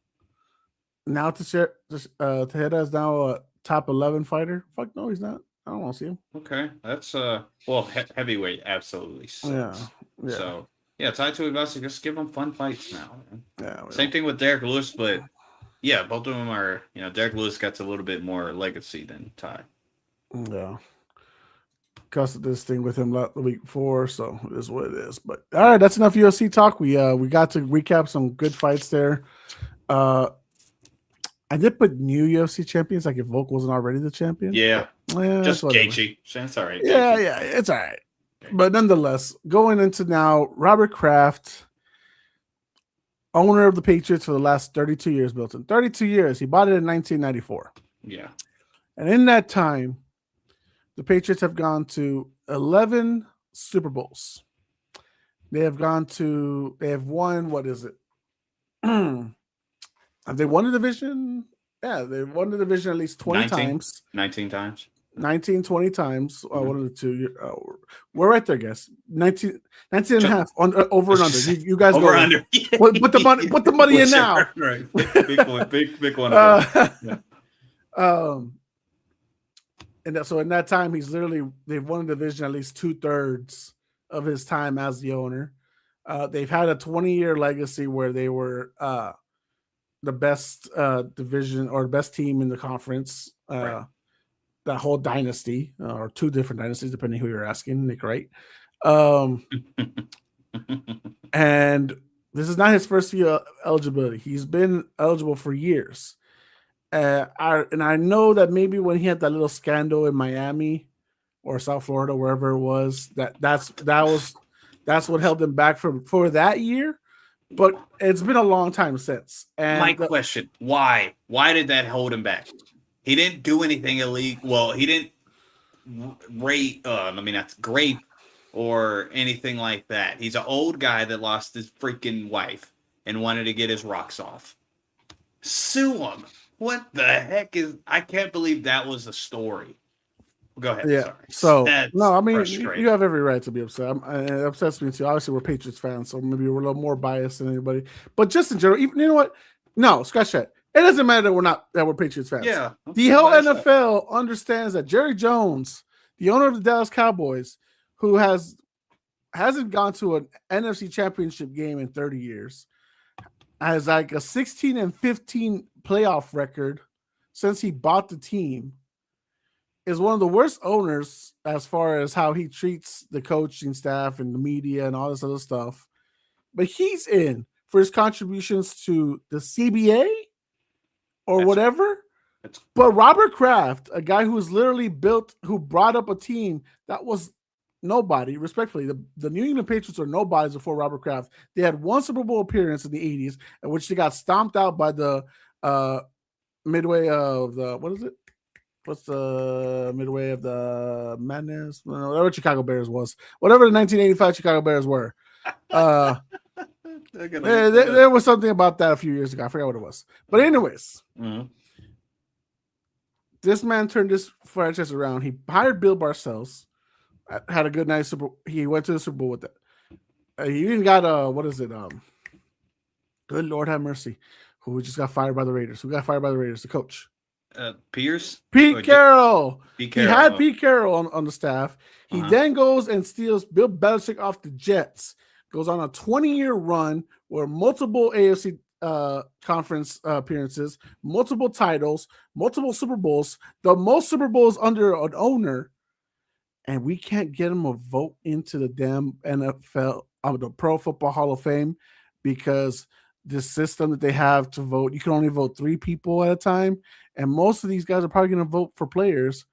Now Tejeda is now a top 11 fighter. Fuck no, he's not. I don't want to see him. Okay. That's heavyweight absolutely sucks. Yeah. So Tai Tuivasa, just give him fun fights now. Man. Yeah. Same thing with Derek Lewis, but yeah, both of them are, Derek Lewis got a little bit more legacy than Ty. Yeah. Custom this thing with him the week before, so it is what it is. But all right, that's enough UFC talk. We got to recap some good fights there. I did put new UFC champions, like if Volk wasn't already the champion. Yeah. Just Gaethje. That's all right. Yeah, it's all right. Okay. But nonetheless, going into now, Robert Kraft, owner of the Patriots for the last 32 years, Milton. 32 years. He bought it in 1994. Yeah. And in that time, the Patriots have gone to 11 Super Bowls. They have won, what is it? Have they won the division? Yeah, they've won the division at least 20 times. 19 times. 19, 20 times. One of the two. We're right there, guys. 19 and a half over and under. You guys over go. Under. Put the money in now. Right. Big one. And so in that time, they've won the division at least 2/3 of his time as the owner. They've had a 20-year legacy where they were the best division or best team in the conference. Right. That whole dynasty, or two different dynasties, depending who you're asking, Nick Wright. And this is not his first year eligibility. He's been eligible for years. I know that maybe when he had that little scandal in Miami or South Florida, wherever it was, that's what held him back for that year. But it's been a long time since. And my question: why? Why did that hold him back? He didn't do anything illegal. Well, he didn't grape or anything like that. He's an old guy that lost his freaking wife and wanted to get his rocks off. Sue him. What the heck I can't believe that was the story. Go ahead. Yeah. Sorry. You have every right to be upset. It upsets me too. Obviously, we're Patriots fans, so maybe we're a little more biased than anybody. But just in general, even, you know what? No, scratch that. It doesn't matter that we're Patriots fans. Yeah. The whole NFL understands that Jerry Jones, the owner of the Dallas Cowboys, who hasn't gone to an NFC Championship game in 30 years, has like a 16-15 playoff record since he bought the team, is one of the worst owners as far as how he treats the coaching staff and the media and all this other stuff. But he's in for his contributions to the CBA or whatever. But Robert Kraft, a guy who brought up a team that was nobody, respectfully, the New England Patriots are nobodies before Robert Kraft. They had one Super Bowl appearance in the 80s, in which they got stomped out by the midway of the, what is it? What's the midway of the madness? Whatever Chicago Bears was. Whatever the 1985 Chicago Bears were. There was something about that a few years ago. I forgot what it was. But anyways, This man turned this franchise around. He hired Bill Parcells, had a good night. He went to the Super Bowl with that. He even got what is it? Good Lord have mercy. Who just got fired by the Raiders? Who got fired by the Raiders? The coach. Pierce? Pete Carroll. Pete Carroll. He had Pete Carroll on the staff. He then goes and steals Bill Belichick off the Jets. Goes on a 20-year run where multiple AFC conference appearances, multiple titles, multiple Super Bowls, the most Super Bowls under an owner, and we can't get him a vote into the damn NFL, the Pro Football Hall of Fame, because the system that they have to vote, you can only vote 3 people at a time, and most of these guys are probably going to vote for players,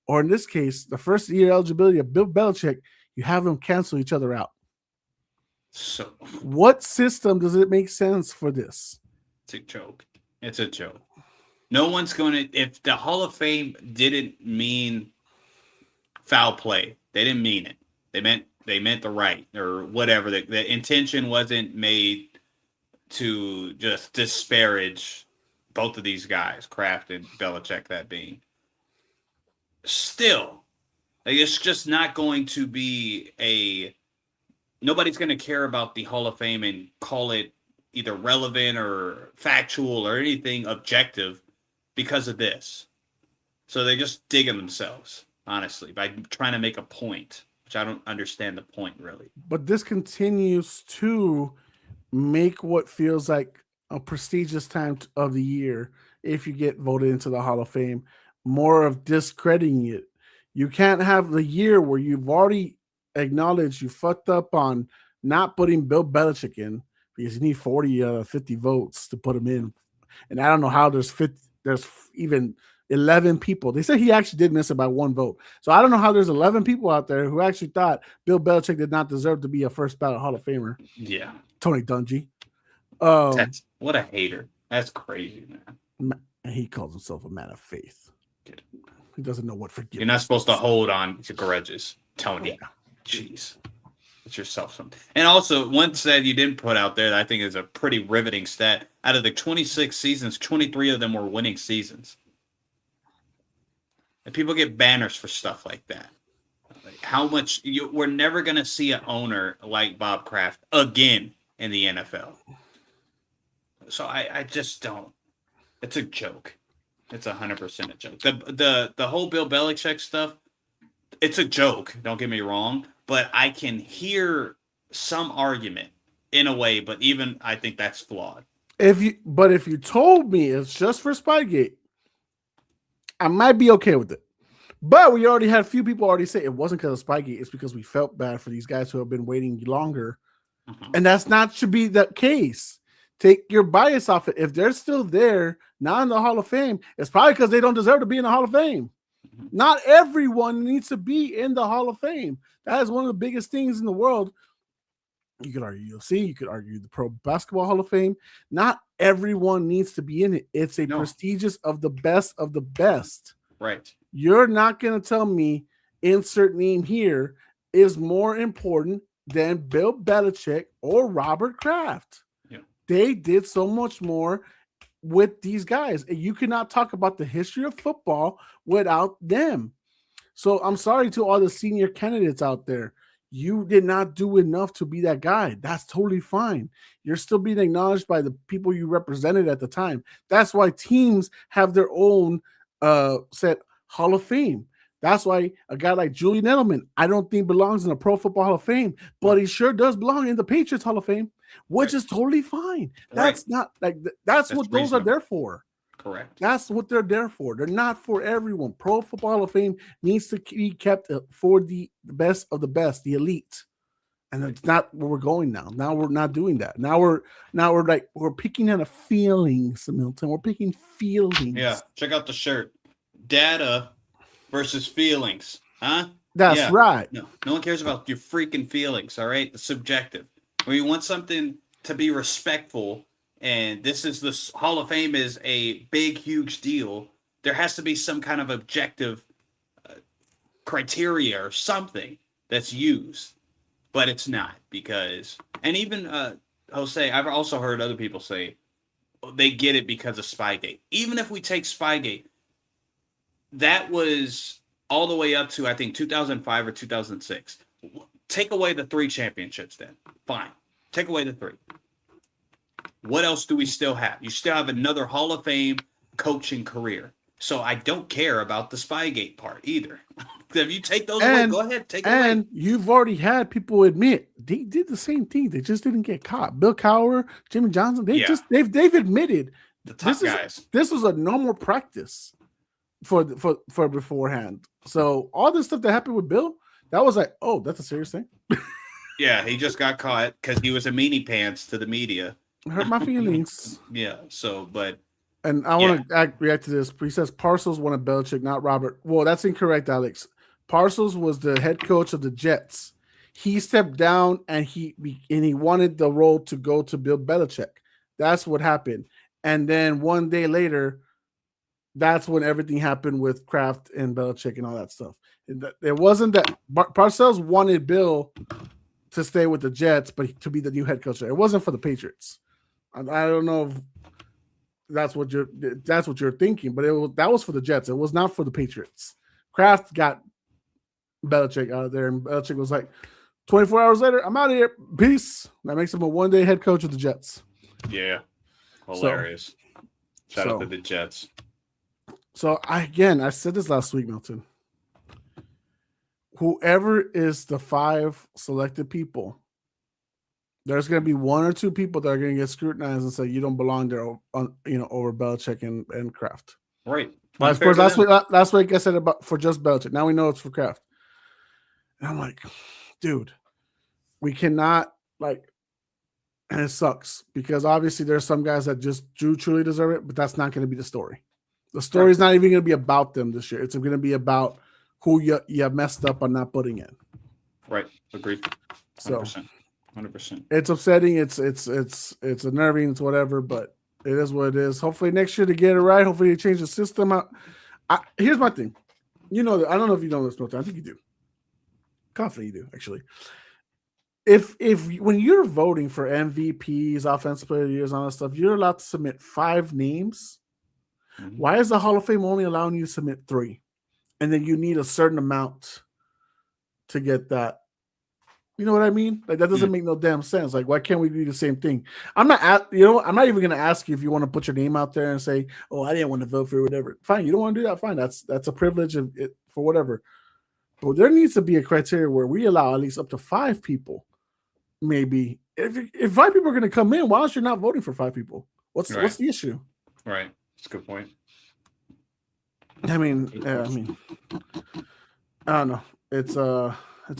or in this case, the first year eligibility of Bill Belichick, you have them cancel each other out. So, what system does it make sense for this? It's a joke. It's a joke. No one's going to, if the Hall of Fame didn't mean foul play, they didn't mean it. They meant the right or whatever. The intention wasn't made to just disparage both of these guys, Kraft and Belichick, that being. Still, it's just not going to be nobody's going to care about the Hall of Fame and call it either relevant or factual or anything objective because of this. So they're just digging themselves, honestly, by trying to make a point, which I don't understand the point, really. But this continues to make what feels like a prestigious time of the year, if you get voted into the Hall of Fame, more of discrediting it. You can't have the year where you've already acknowledged you fucked up on not putting Bill Belichick in, because you need 40 50 votes to put him in. And I don't know how there's even 11 people. They said he actually did miss it by 1 vote. So I don't know how there's 11 people out there who actually thought Bill Belichick did not deserve to be a first ballot Hall of Famer. Yeah. Tony Dungy. What a hater. That's crazy, man. And he calls himself a man of faith. He doesn't know what forgiveness. You're not supposed to hold on to grudges, Tony. Yeah. Jeez. It's yourself something. And also, one stat you didn't put out there that I think is a pretty riveting stat. Out of the 26 seasons, 23 of them were winning seasons. And people get banners for stuff like that. Like how much we're never going to see an owner like Bob Kraft again in the NFL. So I just don't. It's a joke. It's 100% a joke. The whole Bill Belichick stuff, it's a joke. Don't get me wrong. But I can hear some argument in a way, but even I think that's flawed. If you told me it's just for Spygate, I might be okay with it. But we already had a few people already say it wasn't because of Spygate. It's because we felt bad for these guys who have been waiting longer. Mm-hmm. And that's not should be the case. Take your bias off it. If they're still there, not in the Hall of Fame, it's probably because they don't deserve to be in the Hall of Fame. Mm-hmm. Not everyone needs to be in the Hall of Fame. That is one of the biggest things in the world. You could argue UFC, you could argue the Pro Basketball Hall of Fame. Not everyone needs to be in it. It's a prestigious of the best of the best. Right. You're not going to tell me insert name here is more important than Bill Belichick or Robert Kraft. Yeah. They did so much more with these guys. And you cannot talk about the history of football without them. So I'm sorry to all the senior candidates out there. You did not do enough to be that guy. That's totally fine. You're still being acknowledged by the people you represented at the time. That's why teams have their own set Hall of Fame. That's why a guy like Julian Edelman, I don't think belongs in the Pro Football Hall of Fame, but he sure does belong in the Patriots Hall of Fame, which is totally fine. That's not like that's what those are there for. Correct. That's what they're there for. They're not for everyone. Pro Football Hall of Fame needs to be kept for the best of the best, the elite. And it's not where we're going now. Now we're not doing that. Now we're picking out a feelings, Milton. We're picking feelings. Yeah. Check out the shirt. Data versus feelings. Huh? That's right. No one cares about your freaking feelings, all right? It's subjective. When you want something to be respectful, and this Hall of Fame is a big, huge deal, there has to be some kind of objective criteria or something that's used. But it's not because, and even Jose, I've also heard other people say they get it because of Spygate. Even if we take Spygate, that was all the way up to, I think, 2005 or 2006. Take away the 3 championships then. Fine. Take away the 3. What else do we still have? You still have another Hall of Fame coaching career. So I don't care about the Spygate part either. If you take those away, go ahead, take it away. And you've already had people admit they did the same thing. They just didn't get caught. Bill Cowher, Jimmy Johnson, they've admitted the top guys. This was a normal practice for beforehand. So all this stuff that happened with Bill, that was like, oh, that's a serious thing. Yeah, he just got caught because he was a meanie pants to the media. Hurt my feelings. Yeah. So, but. And I want to react to this. He says Parcells wanted Belichick, not Robert. Well, that's incorrect, Alex. Parcells was the head coach of the Jets. He stepped down and he wanted the role to go to Bill Belichick. That's what happened. And then one day later, that's when everything happened with Kraft and Belichick and all that stuff. It wasn't that Parcells wanted Bill to stay with the Jets, but to be the new head coach. It wasn't for the Patriots. I don't know if that's what you're thinking, but that was for the Jets. It was not for the Patriots. Kraft got Belichick out of there, and Belichick was like, 24 hours later, I'm out of here. Peace. That makes him a one-day head coach of the Jets. Yeah. Hilarious. Shout out to the Jets. So, I said this last week, Milton. Whoever is the 5 selected people, there's going to be 1 or 2 people that are going to get scrutinized and say you don't belong there, over Belichick and Kraft. Right. Of course, last week I said about for just Belichick. Now we know it's for Kraft. And I'm like, dude, we cannot and it sucks because obviously there's some guys that just truly deserve it, but that's not going to be the story. The story is not even going to be about them this year. It's going to be about who you have messed up on not putting in. Right. Agreed. 100%. So 100%. It's upsetting. It's unnerving. It's whatever, but it is what it is. Hopefully next year to get it right. Hopefully they change the system out. Here's my thing. I don't know if you know this, Milton. I think you do. Confidently you do, actually. If when you're voting for MVPs, offensive player of the years, all that stuff, you're allowed to submit 5 names. Mm-hmm. Why is the Hall of Fame only allowing you to submit 3? And then you need a certain amount to get that. You know what I mean? Like that doesn't make no damn sense. Like, why can't we do the same thing? I'm not even going to ask you if you want to put your name out there and say, "Oh, I didn't want to vote for whatever." Fine, you don't want to do that. Fine, that's a privilege of it for whatever. But there needs to be a criteria where we allow at least up to 5 people. Maybe if 5 people are going to come in, why aren't you not voting for 5 people? What's the issue? Right, that's a good point. I mean, I don't know. It's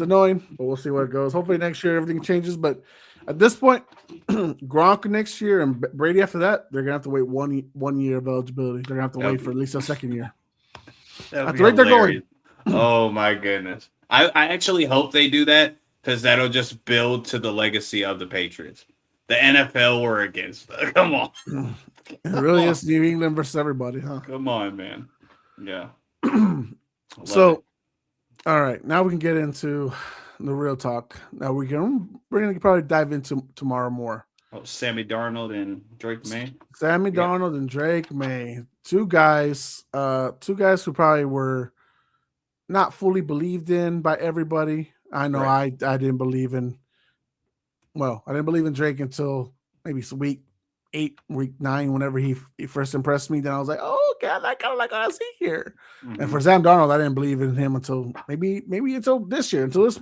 annoying, but we'll see where it goes. Hopefully next year everything changes. But at this point, Gronk next year and Brady after that, they're gonna have to wait one year of eligibility. They're gonna have to wait for at least a second year. At the rate they're going. Oh my goodness! I actually hope they do that because that'll just build to the legacy of the Patriots. The NFL were against. Come on. It really is New England versus everybody, huh? Come on, man. Yeah. So, all right, now we can get into the real talk. Now we're gonna probably dive into tomorrow more. Oh, Sammy Darnold and Drake Maye. Darnold and Drake Maye, two guys who probably were not fully believed in by everybody. I know I didn't believe in. Well, I didn't believe in Drake until maybe week 8, week 9, whenever he first impressed me. Then I was like, oh, okay, I kind of like what I see here. Mm-hmm. And for Sam Darnold, I didn't believe in him until maybe until this year. Until this,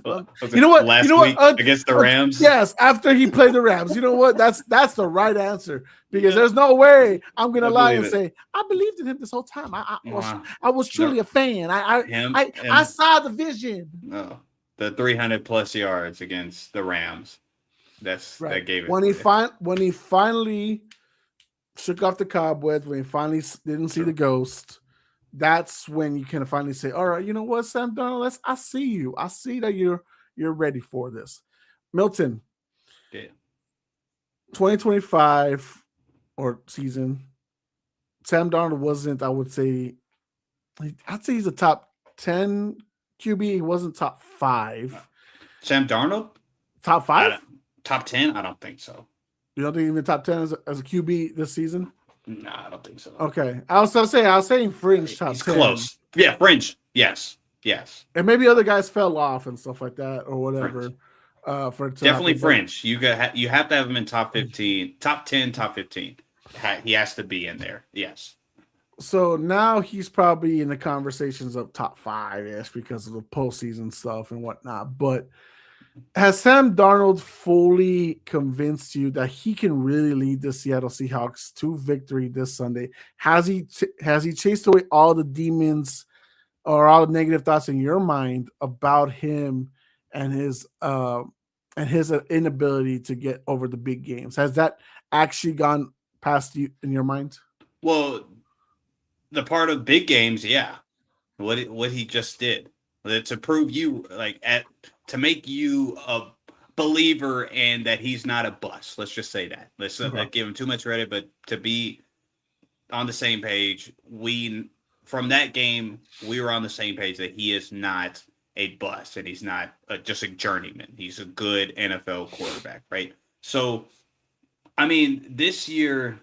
you know what? Last week against the Rams. Yes, after he played the Rams. You know what? That's the right answer because there's no way I'm gonna lie and say I believed in him this whole time. I was truly a fan. I saw the vision. No, the 300+ yards against the Rams. That gave it. When he finally shook off the cobwebs, when he finally didn't see the ghost, that's when you can finally say, "All right, you know what, Sam Darnold? I see you. I see that you're ready for this." Milton, 2025 or season, Sam Darnold wasn't. I'd say he's a top 10 QB. He wasn't top 5. Sam Darnold, top 5. Top 10? I don't think so. You don't think even top 10 as a QB this season? No, I don't think so. Okay, I was saying fringe top He's 10. close. Yeah, fringe. Yes. And maybe other guys fell off and stuff like that or whatever. For it to Definitely happen, fringe. You have to have him in top 15, top 10, top 15. He has to be in there. Yes. So now he's probably in the conversations of top 5-ish because of the postseason stuff and whatnot. But has Sam Darnold fully convinced you that he can really lead the Seattle Seahawks to victory this Sunday? Has he chased away all the demons or all the negative thoughts in your mind about him and his inability to get over the big games? Has that actually gone past you in your mind? Well, the part of big games, yeah. What he just did to prove you to make you a believer and that he's not a bust. Let's just say that. Let's not give him too much credit, but to be on the same page, from that game we were on the same page that he is not a bust and he's not just a journeyman. He's a good NFL quarterback, right? So, I mean, this year,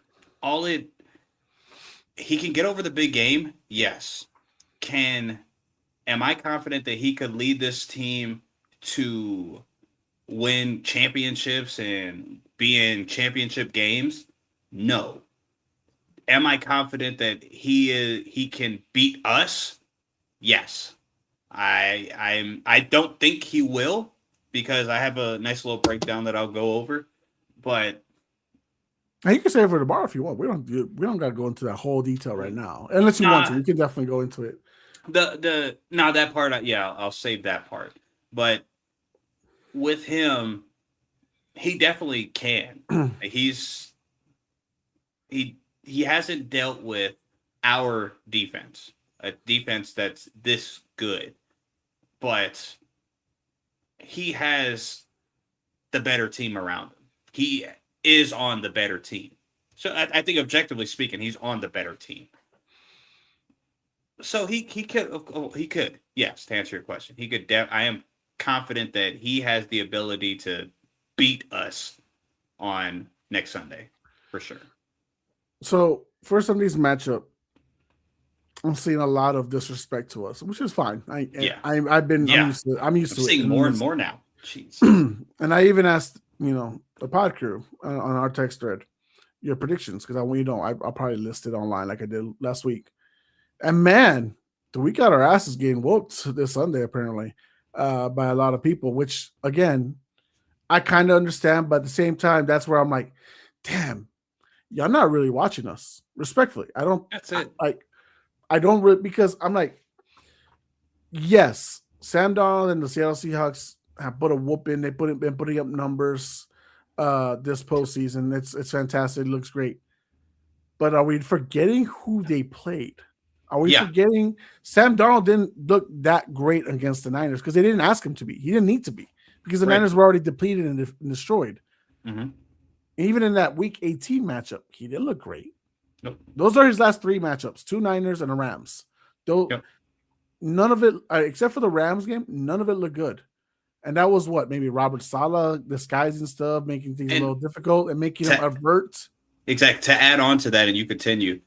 he can get over the big game, yes. Am I confident that he could lead this team to win championships and be in championship games? No. Am I confident that he can beat us? Yes. I don't think he will because I have a nice little breakdown that I'll go over, but you can say it for tomorrow if you want. We don't got to go into that whole detail right now, unless you want to. We can definitely go into it. That part, I'll save that part. But with him, he definitely can. He hasn't dealt with our defense, a defense that's this good, but he has the better team around him. He is on the better team. So I think objectively speaking, he's on the better team. So he could, yes, to answer your question. He could, I am confident that he has the ability to beat us on next Sunday, for sure. So for Sunday's matchup, I'm seeing a lot of disrespect to us, which is fine. I'm used to I'm seeing more and more now. Jeez. And I even asked, the pod crew on our text thread, your predictions, because I'll probably list it online like I did last week. And man, we got our asses getting whooped this Sunday apparently by a lot of people, which again, I kind of understand, but at the same time, that's where I'm like, damn, y'all not really watching us. Respectfully, I don't. That's it. I don't really, because I'm like, yes, Sam Darnold and the Seattle Seahawks have put a whooping. They've been putting up numbers this postseason. It's fantastic. It looks great. But are we forgetting who they played? Are we forgetting Sam Darnold didn't look that great against the Niners because they didn't ask him to be. He didn't need to be because the Niners were already depleted and destroyed. Mm-hmm. Even in that Week 18 matchup, he didn't look great. Nope. Those are his last 3 matchups: 2 Niners and a Rams. Though none of it, except for the Rams game, none of it looked good. And that was maybe Robert Saleh disguising stuff, making things a little difficult and making them avert. Exactly. To add on to that, and you continue,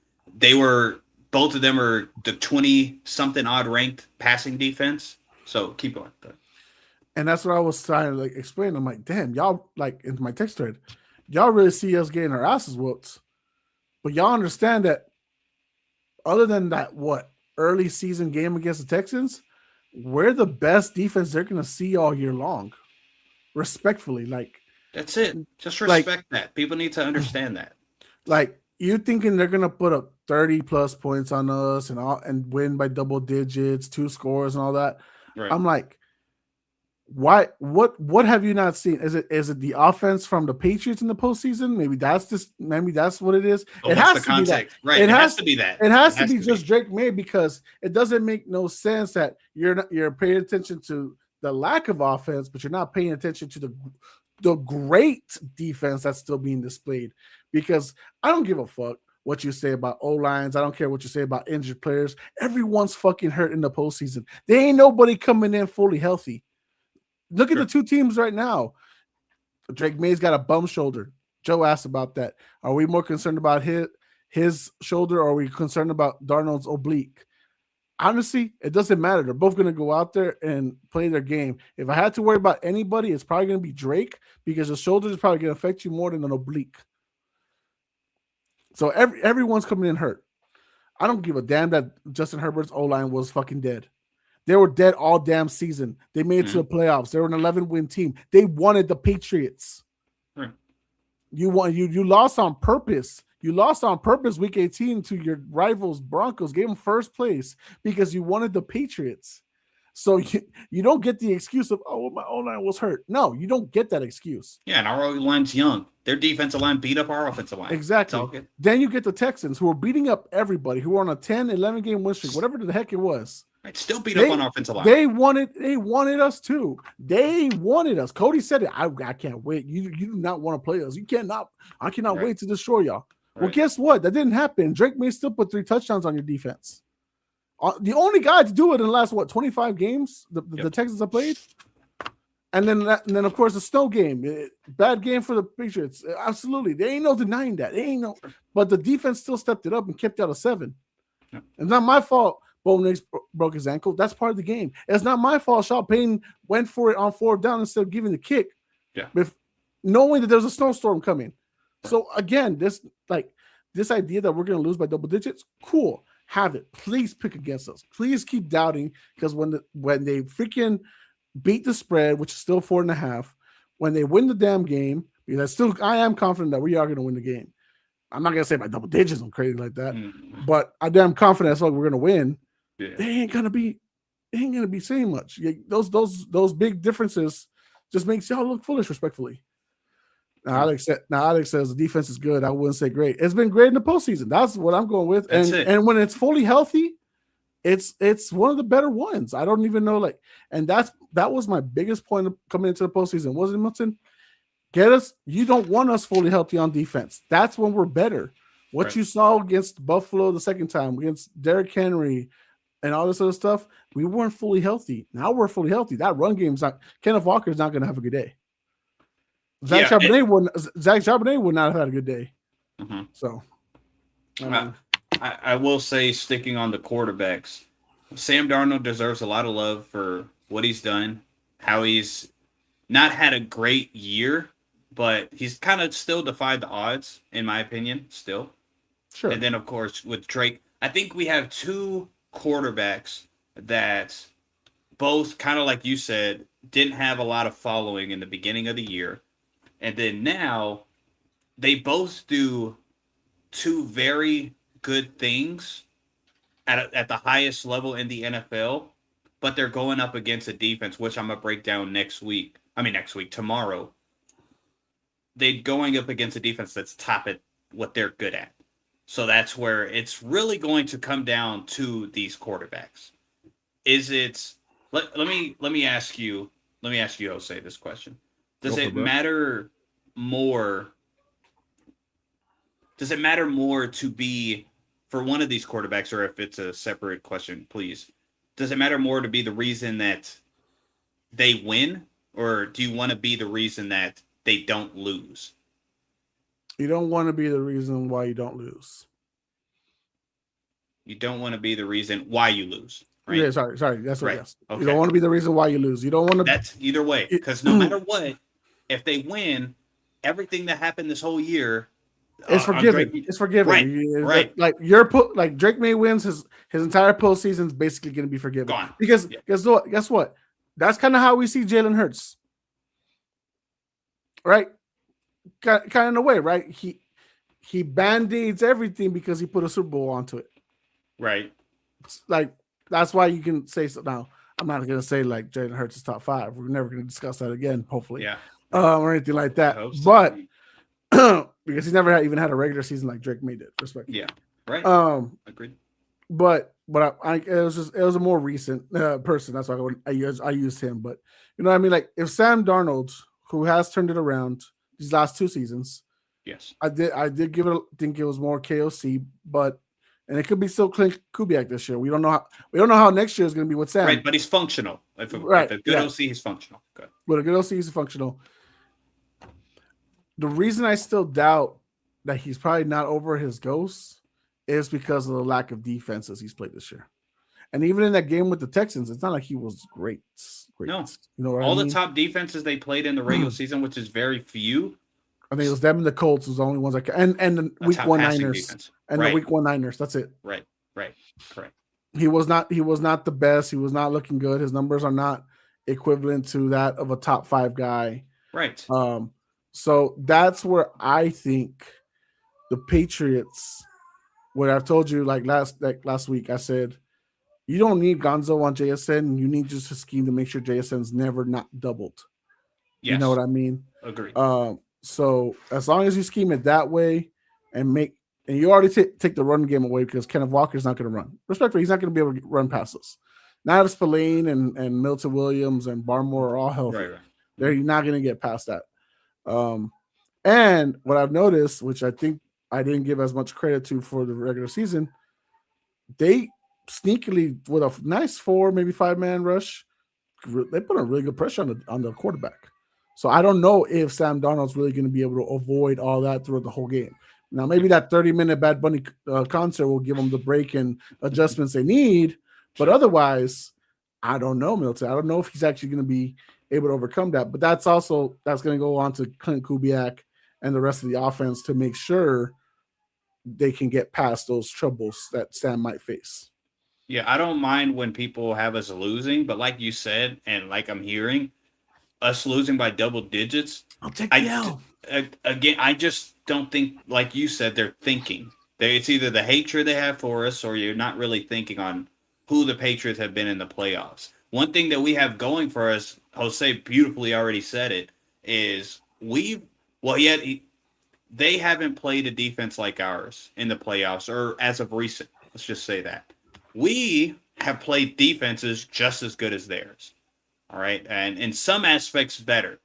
both of them are the 20-something odd ranked passing defense. So keep going. And that's what I was trying to explain. I'm like, damn, y'all, into my text thread, y'all really see us getting our asses whooped. But y'all understand that other than that, early season game against the Texans, we're the best defense they're going to see all year long. Respectfully, that's it. Just respect that. People need to understand that. You thinking they're going to put up 30+ points on us and win by double digits, 2 scores and all that. Right. I'm like, why? What have you not seen? Is it the offense from the Patriots in the postseason? Maybe that's what it is. It has to be that. Right. It has to be that. It has to be just Drake Maye, because it doesn't make no sense that you're paying attention to the lack of offense, but you're not paying attention to the great defense that's still being displayed. Because I don't give a fuck what you say about O-lines. I don't care what you say about injured players. Everyone's fucking hurt in the postseason. There ain't nobody coming in fully healthy. Look at the 2 teams right now. Drake Maye's got a bum shoulder. Joe asked about that. Are we more concerned about his shoulder or are we concerned about Darnold's oblique? Honestly, it doesn't matter. They're both going to go out there and play their game. If I had to worry about anybody, it's probably going to be Drake because the shoulder is probably going to affect you more than an oblique. So everyone's coming in hurt. I don't give a damn that Justin Herbert's O-line was fucking dead. They were dead all damn season. They made it to the playoffs. They were an 11-win team. They wanted the Patriots. Right. You lost on purpose. You lost on purpose week 18 to your rivals Broncos. Gave them first place because you wanted the Patriots. So you don't get the excuse of, oh, my O-line was hurt. No, you don't get that excuse. Yeah, and our O-line's young. Their defensive line beat up our offensive line. Exactly. Then you get the Texans who are beating up everybody, who are on a 10, 11-game win streak, whatever the heck it was. Right, still beat up on offensive line. They wanted us too. They wanted us. Cody said it. I can't wait. You do not want to play us. I cannot wait to destroy y'all. Right. Well, guess what? That didn't happen. Drake Maye still put 3 touchdowns on your defense. The only guy to do it in the last 25 games the Texans have played, and then of course the snow game, bad game for the Patriots. Absolutely, there ain't no denying that. But the defense still stepped it up and kept out a 7. Yep. It's not my fault. Bo Nix broke his ankle. That's part of the game. It's not my fault. Sean Payton went for it on 4th down instead of giving the kick. Yeah, with knowing that there's a snowstorm coming. So again, this idea that we're going to lose by double digits, cool. Have it. Please pick against us. Please keep doubting because when they freaking beat the spread, which is still 4.5, when they win the damn game, because I am confident that we are going to win the game. I'm not going to say by double digits. I'm crazy like that, but I damn confident as well we're going to win. Yeah. They ain't going to be saying much. Those big differences just makes y'all look foolish, respectfully. Now Alex says the defense is good. I wouldn't say great. It's been great in the postseason. That's what I'm going with. And when it's fully healthy, it's one of the better ones. I don't even know and that was my biggest point of coming into the postseason, wasn't it, Milton? Get us. You don't want us fully healthy on defense. That's when we're better. What you saw against Buffalo the second time, against Derrick Henry, and all this other stuff, we weren't fully healthy. Now we're fully healthy. That run game's not. Kenneth Walker's not going to have a good day. Zach Charbonnet would not have had a good day. Mm-hmm. So, I will say, sticking on the quarterbacks, Sam Darnold deserves a lot of love for what he's done, how he's not had a great year, but he's kind of still defied the odds, in my opinion, still. Sure. And then, of course, with Drake, I think we have 2 quarterbacks that both, kind of like you said, didn't have a lot of following in the beginning of the year. And then now they both do 2 very good things at the highest level in the NFL, but they're going up against a defense, which I'm going to break down tomorrow. They're going up against a defense that's top at what they're good at. So that's where it's really going to come down to these quarterbacks. Is it? Let me ask you, Jose, this question. Does it matter more? Does it matter more to be for one of these quarterbacks, or if it's a separate question, please? Does it matter more to be the reason that they win, or do you want to be the reason that they don't lose? You don't want to be the reason why you don't lose. You don't want to be the reason why you lose. Right? Yeah, sorry. That's what. Right. Yes. Okay. You don't want to be the reason why you lose. You don't want to. That's either way, because no matter what, if they win, everything that happened this whole year, it's forgiven. It's forgiven. Right. Like Drake Maye wins his entire postseason is basically going to be forgiven. Gone. Because guess what? That's kind of how we see Jalen Hurts. Right? Kind of in a way, right? He band-aids everything because he put a Super Bowl onto it. Right. Like that's why you can say so. Now I'm not going to say like Jalen Hurts is top 5. We're never going to discuss that again, hopefully. Yeah. Or anything like that. So. But because he's never even had a regular season like Drake Maye did. Respect. Yeah. Right. Agreed. But it was a more recent person. That's why I used him. But you know what I mean? Like if Sam Darnold, who has turned it around these last 2 seasons, yes, I did think it was more KOC, and it could be still Clint Kubiak this year. We don't know how next year is going to be with Sam. Right, but he's functional. If a good OC, he's functional. Good. With a good OC, he's functional. The reason I still doubt that he's probably not over his ghosts is because of the lack of defenses he's played this year. And even in that game with the Texans, it's not like he was great. No. You know what All I mean? the top defenses they played in the regular season, which is very few. I think it was them and the Colts was the only ones that and the week one Niners defense. and the week one Niners. That's it. Right. Correct. He was not the best. He was not looking good. His numbers are not equivalent to that of a top 5 guy. Right. So that's where I think the Patriots, what I've told you last week, I said, you don't need Gonzo on JSN. You need just a scheme to make sure JSN's never not doubled. Yes. You know what I mean? Agreed. So as long as you scheme it that way and you already take the run game away because Kenneth Walker's not going to run. Respectfully, he's not going to be able to run passes. Now if Spillane and Milton Williams and Barmore are all healthy. Right. They're not going to get past that. And what I've noticed, which I think I didn't give as much credit to for the regular season, they sneakily, with a nice 4, maybe 5-man rush, they put a really good pressure on the quarterback. So I don't know if Sam Darnold's really going to be able to avoid all that throughout the whole game. Now, maybe that 30-minute Bad Bunny concert will give them the break and adjustments they need. But otherwise, I don't know, Milton. I don't know if he's actually going to be able to overcome that. But that's going to go on to Clint Kubiak and the rest of the offense to make sure they can get past those troubles that Sam might face. Yeah, I don't mind when people have us losing, but like you said, and like I'm hearing, us losing by double digits. I'll take the L. Again, I just don't think, like you said, they're thinking. It's either the hatred they have for us or you're not really thinking on who the Patriots have been in the playoffs. One thing that we have going for us, Jose beautifully already said it, is they haven't played a defense like ours in the playoffs, or as of recent. Let's just say that. We have played defenses just as good as theirs. All right. And in some aspects better.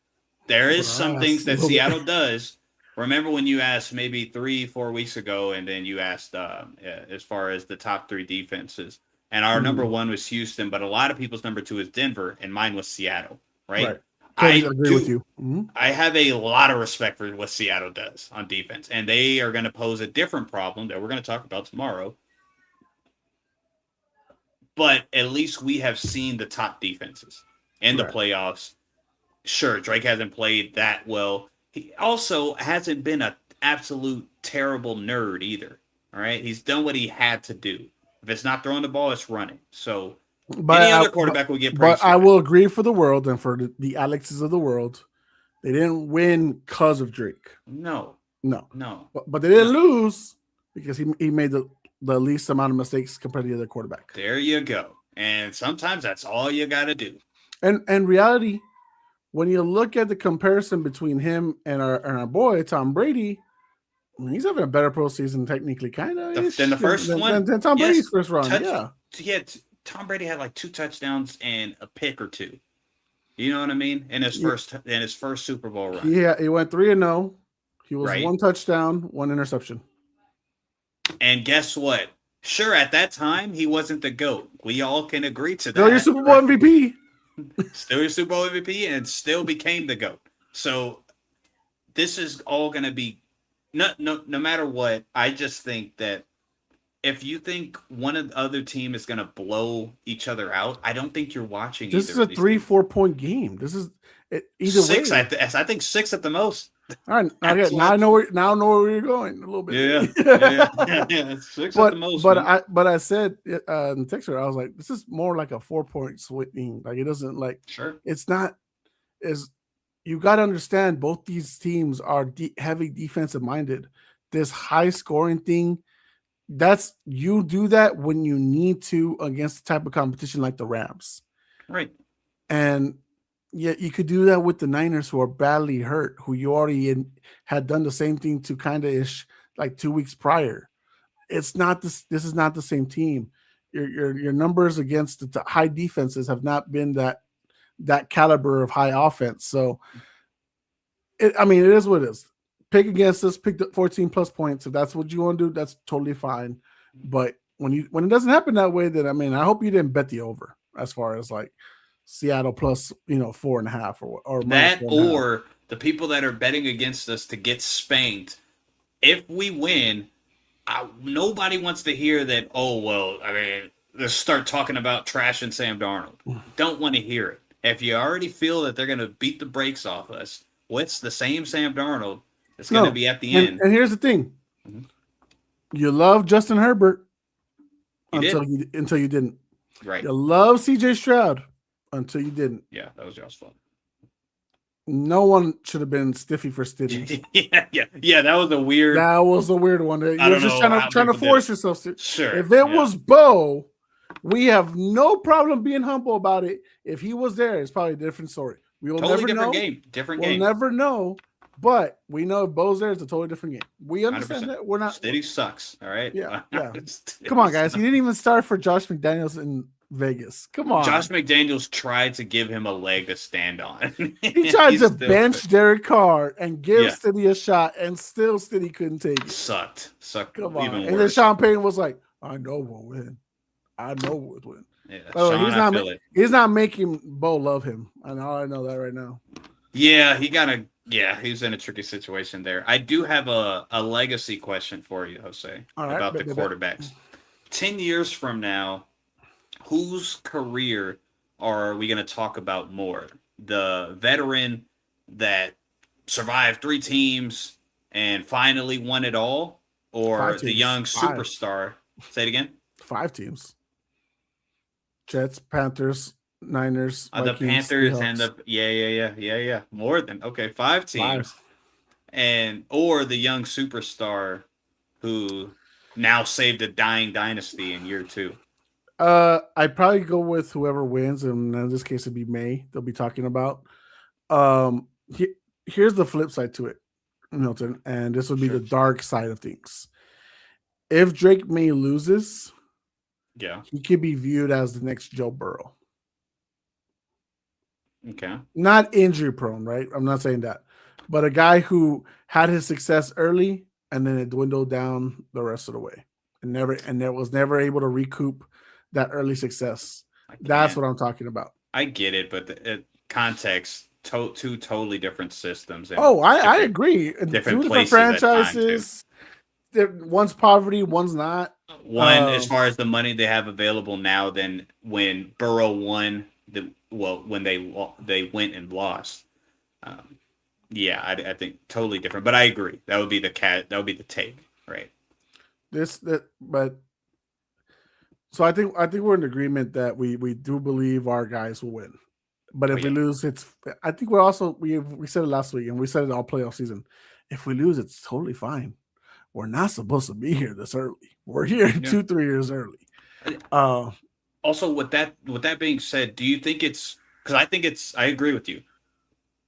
There is some things that Seattle does. Remember when you asked maybe 3-4 weeks ago, and then you asked as far as the top 3 defenses. And our number 1 was Houston, but a lot of people's number 2 is Denver, and mine was Seattle. Right. I agree with you. Mm-hmm. I have a lot of respect for what Seattle does on defense, and they are going to pose a different problem that we're going to talk about tomorrow. But at least we have seen the top defenses in the playoffs. Sure, Drake hasn't played that well. He also hasn't been an absolute terrible nerd either. All right, he's done what he had to do. If it's not throwing the ball, it's running. So any other quarterback will get praised. But I will agree for the world and for the Alexes of the world, they didn't win because of Drake. No. But they didn't lose because he made the least amount of mistakes compared to the other quarterback. There you go. And sometimes that's all you got to do. And reality, when you look at the comparison between him and our boy Tom Brady, I mean, he's having a better pro season technically, kind of than the first one. Than Tom Brady's first run. Tom Brady had like 2 touchdowns and a pick or 2. You know what I mean? In his first Super Bowl run. Yeah, he went 3-0. He was 1 touchdown, 1 interception. And guess what? Sure, at that time he wasn't the GOAT. We all can agree to that. Still your Super Bowl MVP. Still your Super Bowl MVP, and still became the GOAT. So this is all going to be no matter what. I just think that if you think one of the other team is going to blow each other out, I don't think you're watching. This is a 3-4 point game. This is either 6, way. I think 6 at the most. All right, now I know where you're going a little bit. Yeah. 6 at the most. But I said in the text, I was like, this is more like a 4-point swing. Like it doesn't like. Sure. It's not as you got to understand. Both these teams are heavy defensive minded. This high scoring thing, you do that when you need to against the type of competition like the Rams, right? And yeah, you could do that with the Niners, who are badly hurt, who you already had done the same thing to kind of ish like 2 weeks prior. It's not this. This is not the same team. Your numbers against the high defenses have not been that caliber of high offense. So, it is what it is. Pick against us. Pick the 14 plus points. If that's what you want to do, that's totally fine. But when it doesn't happen that way, then I hope you didn't bet the over as far as like Seattle plus 4.5 or that, or the people that are betting against us to get spanked if we win, nobody wants to hear that. Oh well, I mean, let's start talking about trash and Sam Darnold. Don't want to hear it. If you already feel that they're going to beat the brakes off us, what's the same Sam Darnold? It's going to be at the end. And here's the thing: you love Justin Herbert until you didn't. Right. You love CJ Stroud until you didn't. Yeah, that was y'all's fault. No one should have been stiffy for Stiddy. yeah. That was a weird. That was a weird one. You're just trying to force yourself to. Sure. If it was Bo, we have no problem being humble about it. If he was there, it's probably a different story. We will totally never know. Different game. We'll never know. But we know if Bo's there, it's a totally different game. We understand 100%. That. We're not. Stiddy sucks. All right. Yeah. Come on, guys. He didn't even start for Josh McDaniels in Vegas. Come on. Josh McDaniels tried to give him a leg to stand on. He tried to bench Derek Carr and give Stiddy a shot, and still Stiddy couldn't take it. Sucked. Come on. And then Sean Payton was like, I know we'll win. I know we'll win. Yeah, Sean, he's not making Bo love him. I know that right now. Yeah, he's in a tricky situation there. I do have a legacy question for you, Jose, about the quarterbacks. 10 years from now, whose career are we going to talk about more? The veteran that survived 3 teams and finally won it all, or the young superstar? Say it again. 5 teams. Jets, Panthers, Niners, Vikings, the Panthers, Seahawks. Yeah. More than 5 teams, or the young superstar who now saved a dying dynasty in year 2. I'd probably go with whoever wins, and in this case, it'd be Maye. They'll be talking about. Here's the flip side to it, Milton, and this would be the dark side of things. If Drake Maye loses, he could be viewed as the next Joe Burrow. Okay. Not injury prone, right? I'm not saying that. But a guy who had his success early and then it dwindled down the rest of the way. And was never able to recoup that early success. That's what I'm talking about. I get it, but the context, 2 totally different systems. I agree. Different places franchises. One's poverty, one's not. One, as far as the money they have available now, than when Burrow won. When they went and lost, I think totally different. But I agree, that would be the take, right? So I think we're in agreement that we do believe our guys will win. But if we lose, I think we're also we said it last week and we said it all playoff season. If we lose, it's totally fine. We're not supposed to be here this early. We're here 2-3 years early. Also, with that being said, do you think it's because I agree with you.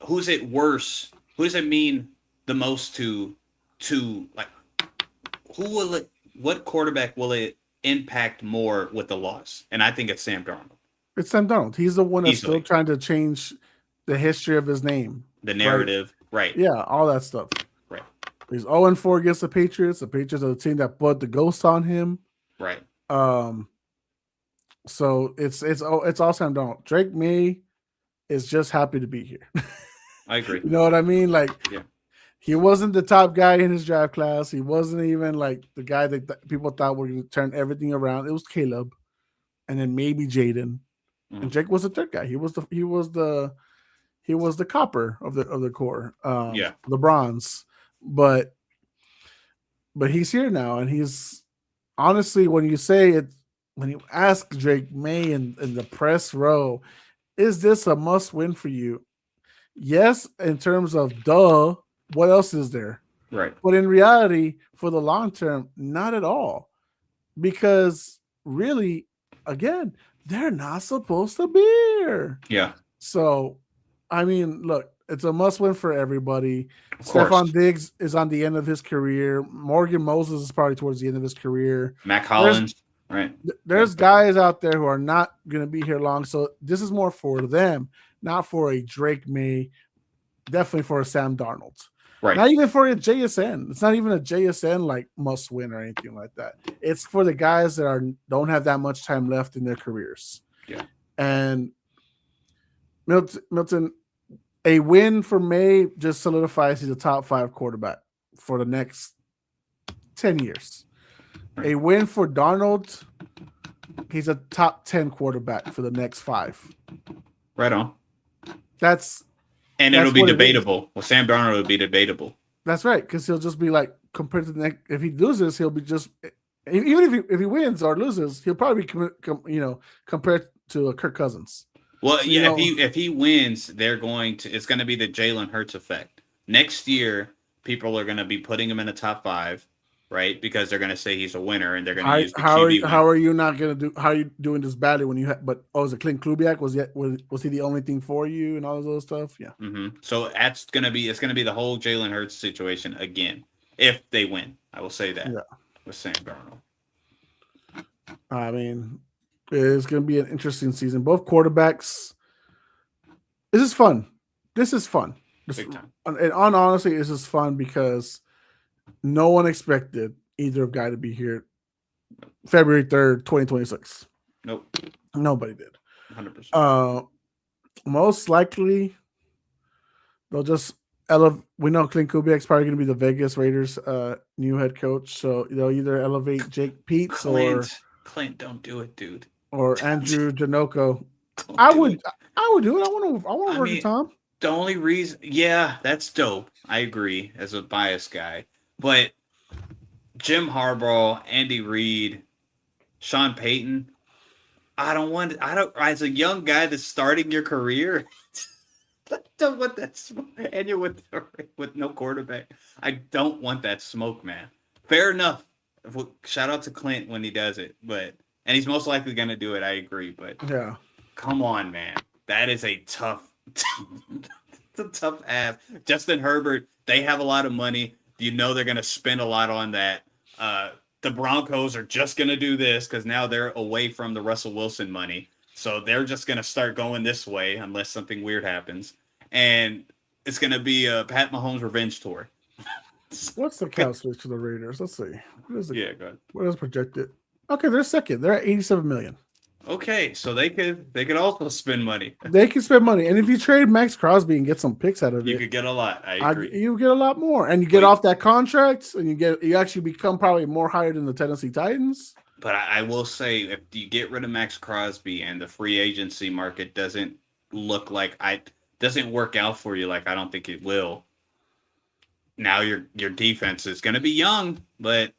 Who's it worse? Who does it mean the most to like? What quarterback will it impact more with the loss? And I think it's Sam Darnold. It's Sam Darnold. He's the one that's still trying to change the history of his name. The narrative. Right. Yeah, all that stuff. Right. He's 0-4 against the Patriots. The Patriots are the team that put the ghost on him. Right. So it's all Sam Darnold. Drake Maye is just happy to be here. I agree. You know what I mean? Like, he wasn't the top guy in his draft class. He wasn't even like the guy that people thought were going to turn everything around. It was Caleb, and then maybe Jaden, and Drake was the third guy. He was the copper of the core. The bronze, but he's here now, and he's honestly, when you say it. When you ask Drake Maye in the press row, is this a must win for you? Yes, in terms of what else is there? Right. But in reality, for the long term, not at all. Because really, again, they're not supposed to be here. Yeah. So, I mean, look, it's a must win for everybody. Stephon Diggs is on the end of his career. Morgan Moses is probably towards the end of his career. Mac Hollins. Right. There's guys out there who are not going to be here long. So this is more for them, not for a Drake Maye, definitely for a Sam Darnold. Right. Not even for a JSN. It's not even a JSN like must win or anything like that. It's for the guys that don't have that much time left in their careers. Yeah. And Milton, a win for Maye just solidifies he's a top 5 quarterback for the next 10 years. A win for Darnold. He's a top 10 quarterback for the next 5. Right on. And it'll be debatable. Well, Sam Darnold will be debatable. That's right, because he'll just be like, compared to the next, if he loses, he'll be just, even if he wins or loses, he'll probably be, compared to Kirk Cousins. Well, so, yeah, if he wins, it's going to be the Jalen Hurts effect. Next year, people are going to be putting him in the top 5, right? Because they're going to say he's a winner, and they're going to use the QB. How are you not going to do? How are you doing this badly when you have? But is it Clint Kubiak? Was he the only thing for you and all those stuff? Yeah. Mm-hmm. So it's going to be the whole Jalen Hurts situation again if they win. I will say that with Sam Darnold. I mean, it's going to be an interesting season. Both quarterbacks. This is fun. Big time. And honestly, this is fun because no one expected either guy to be here February 3rd, 2026. Nope. Nobody did. 100%. Most likely, they'll just elevate. We know Clint Kubiak's probably going to be the Vegas Raiders' new head coach. So they'll either elevate Jake Peets or Clint, don't do it, dude. Or Andrew Janoko. I would do it. I want to work with Tom. The only reason, that's dope. I agree as a biased guy. But Jim Harbaugh, Andy Reid, Sean Payton, as a young guy that's starting your career, I don't want that smoke. And you're with no quarterback. I don't want that smoke, man. Fair enough. Shout out to Clint when he does it, and he's most likely going to do it. I agree, but come on, man. That is a tough, it's a tough ask. Justin Herbert, they have a lot of money. You know they're going to spend a lot on that. The Broncos are just going to do this because now they're away from the Russell Wilson money. So they're just going to start going this way unless something weird happens. And it's going to be a Pat Mahomes revenge tour. What's the cap space for the Raiders? Let's see. Go ahead. What is projected? Okay, they're second. They're at $87 million. Okay, so they could also spend money. They can spend money, and if you trade Max Crosby and get some picks out of it, you could get a lot. I agree. You get a lot more, and you get off that contract, and you actually become probably more higher than the Tennessee Titans. But I will say, if you get rid of Max Crosby and the free agency market doesn't work out for you, like I don't think it will. Now your defense is going to be young, but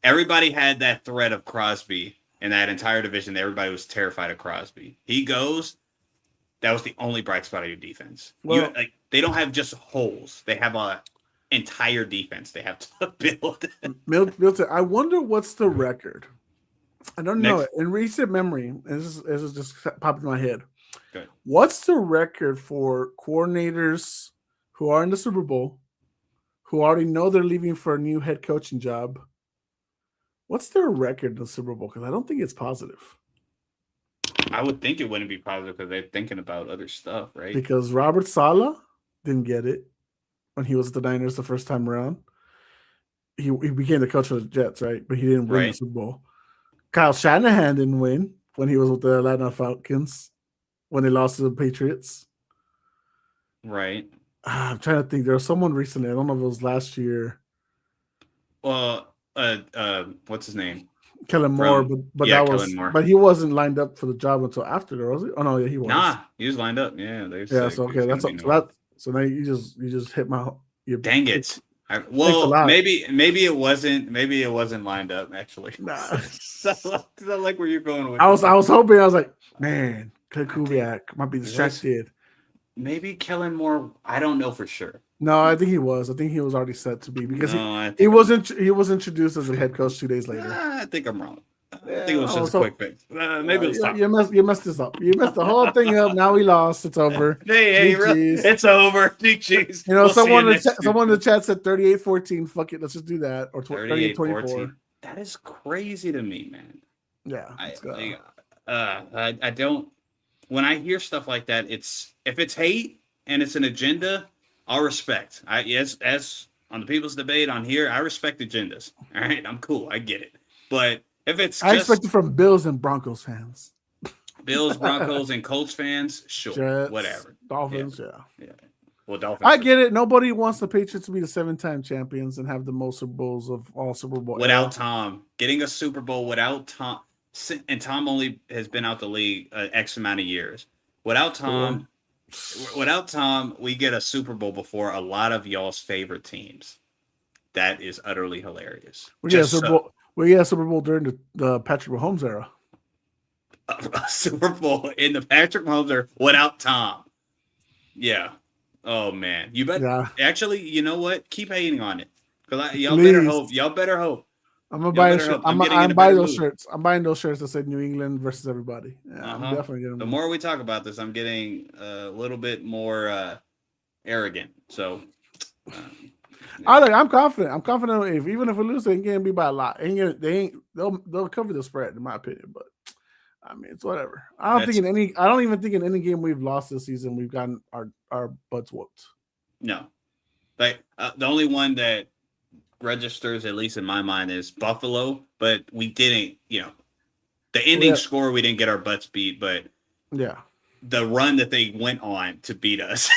everybody had that threat of Crosby. In that entire division, everybody was terrified of Crosby. He goes, that was the only bright spot of your defense. Well, they don't have just holes. They have an entire defense they have to build. Milton, I wonder what's the record. I don't know it. In recent memory, this is just popped in my head. Good. What's the record for coordinators who are in the Super Bowl, who already know they're leaving for a new head coaching job? What's their record in the Super Bowl? Because I don't think it's positive. I would think it wouldn't be positive because they're thinking about other stuff, right? Because Robert Saleh didn't get it when he was at the Niners the first time around. He became the coach of the Jets, right? But he didn't win the Super Bowl. Kyle Shanahan didn't win when he was with the Atlanta Falcons when they lost to the Patriots. Right. I'm trying to think. There was someone recently. I don't know if it was last year. Well, what's his name? Kellen Moore, but he wasn't lined up for the job until after there, was he? Oh no, yeah, he was. Nah, he was lined up. Yeah, so okay, so now you just hit my. Dang it! Maybe it wasn't lined up actually. Nah, that's not like where you're going with. I was hoping. I was like, man, Clint Kubiak might be distracted. Maybe Kellen Moore. I don't know for sure. No, I think he was. I think he was already set to be because he was introduced as a head coach 2 days later. I think I'm wrong. I think it was just a quick fix. Maybe you messed this up. You messed the whole thing up. Now we lost. It's over. Hey, it's over. Jeez. Someone in the chat said 38-14. Fuck it. Let's just do that. Or 38-24. That is crazy to me, man. Yeah. I don't. When I hear stuff like that, if it's hate and it's an agenda, I'll respect. As on the People's Debate on here, I respect agendas. All right, I'm cool. I get it. But if it's I expect it from Bills and Broncos fans. Bills, Broncos, and Colts fans, sure, Jets, whatever. Dolphins, yeah. Well, Dolphins. I get it. Nobody wants the Patriots to be the 7-time champions and have the most Super Bowls of all Super Bowl. Without Tom. Getting a Super Bowl without Tom. And Tom only has been out the league X amount of years. Without Tom, we get a Super Bowl before a lot of y'all's favorite teams. That is utterly hilarious. We get a Super Bowl during the Patrick Mahomes era. A Super Bowl in the Patrick Mahomes era without Tom. Yeah. Oh man. You bet. Yeah. Actually, you know what? Keep hating on it. Because y'all better hope. Y'all better hope. I'm gonna buy a shirt. I'm buying those shirts. I'm buying those shirts that say New England versus everybody. Yeah, I'm definitely getting them. The more we talk about this, I'm getting a little bit more arrogant. So I'm confident. I'm confident even if we lose, it ain't gonna be by a lot. They'll cover the spread, in my opinion. But I mean, it's whatever. I don't even think in any game we've lost this season we've gotten our butts whooped. No, like the only one that registers, at least in my mind, is Buffalo, but we didn't, the ending score, we didn't get our butts beat, but the run that they went on to beat us,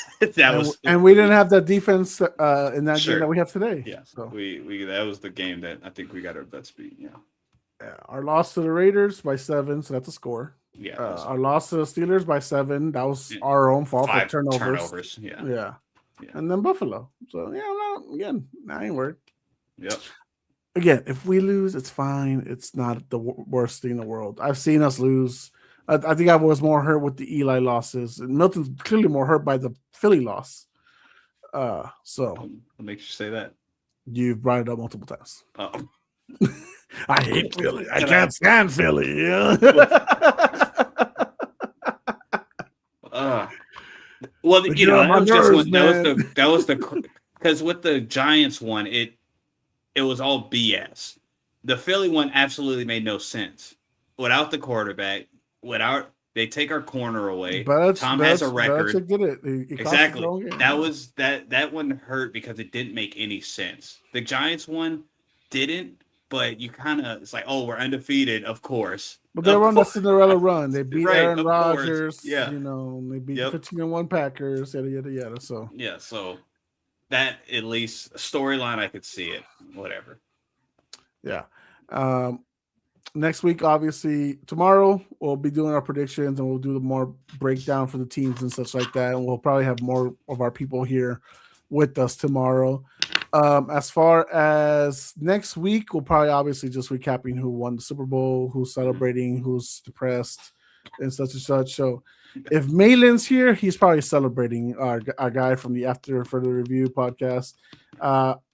and we didn't have that defense in that game that we have today. Yeah, so we that was the game that I think we got our butts beat. Yeah, our loss to the Raiders by 7, so that's a score. Yeah, our loss to the Steelers by 7, that was our own fault for turnovers. Yeah, and then Buffalo. So I ain't worried. Yep. Again, if we lose, it's fine. It's not the worst thing in the world. I've seen us lose. I think I was more hurt with the Eli losses. Milton's clearly more hurt by the Philly loss. So what makes you say that? You've brought it up multiple times. Oh. I hate Philly. I can't stand Philly. Well, that was the because with the Giants one, it was all BS. The Philly one absolutely made no sense. Without the quarterback, they take our corner away. Tom has a record. Did it. Exactly. That one hurt because it didn't make any sense. The Giants one didn't, but you kind of, it's like, oh, we're undefeated, of course. But they run the Cinderella run. They beat Aaron Rodgers. Yeah. They beat 15-1 Packers, yada, yada, yada. So yeah, so that at least storyline, I could see it. Whatever. Yeah. Next week, obviously, tomorrow we'll be doing our predictions and we'll do the more breakdown for the teams and such like that. And we'll probably have more of our people here with us tomorrow. As far as next week, we'll probably obviously just recapping who won the Super Bowl, who's celebrating, who's depressed, and such and such. So if Malin's here, he's probably celebrating our guy from the After Further Review podcast.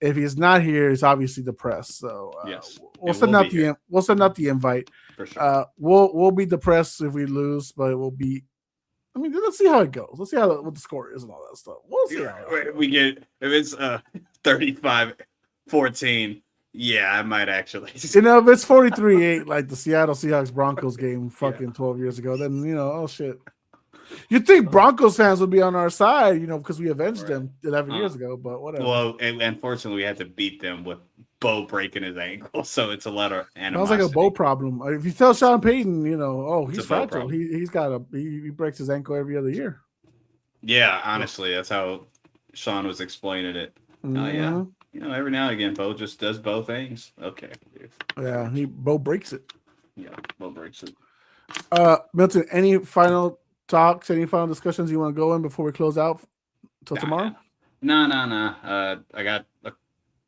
If he's not here, he's obviously depressed. So yes, we'll send out the invite. For sure. We'll be depressed if we lose, but it will be. I mean, let's see how it goes. Let's see what the score is and all that stuff. We'll see how we get. If it's 35-14, yeah, I might actually. If it's 43-8, like the Seattle Seahawks Broncos game, 12 years ago, then oh shit. You'd think Broncos fans would be on our side, because we avenged them 11 years ago, but whatever. Well, unfortunately, we had to beat them with Bo breaking his ankle, so it's a lot of animosity. Sounds like a Bo problem. If you tell Sean Payton, he's fragile. He breaks his ankle every other year. Yeah, honestly, that's how Sean was explaining it. Mm-hmm. Yeah, every now and again, Bo just does both things. Okay. Yeah, Bo breaks it. Yeah, Bo breaks it. Milton, any final talks, any final discussions you want to go in before we close out till tomorrow? No. I got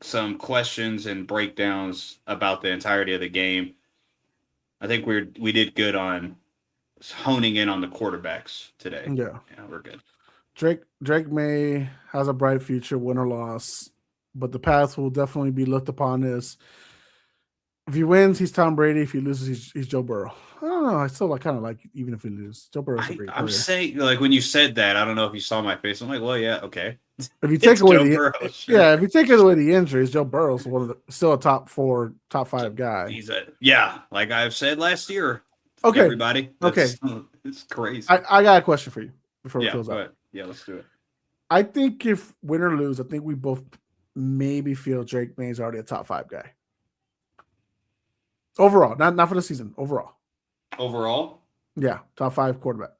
some questions and breakdowns about the entirety of the game. I think we did good on honing in on the quarterbacks today. Yeah, we're good. Drake Maye has a bright future, win or loss, but the path will definitely be looked upon as if he wins, he's Tom Brady. If he loses, he's Joe Burrow. I don't know. I still kind of like even if we lose, Joe Burrow's a great player. I'm saying, like, when you said that, I don't know if you saw my face. I'm like, well, yeah, okay. If you take away if you take away the injuries, Joe Burrow's still a top 5 guy. Like I've said last year. Okay, everybody. It's crazy. I got a question for you before we close out. Yeah, let's do it. I think if win or lose, I think we both maybe feel Drake Maye's already a top 5 guy. Overall, not for the season. Overall. Overall? Yeah, top 5 quarterback.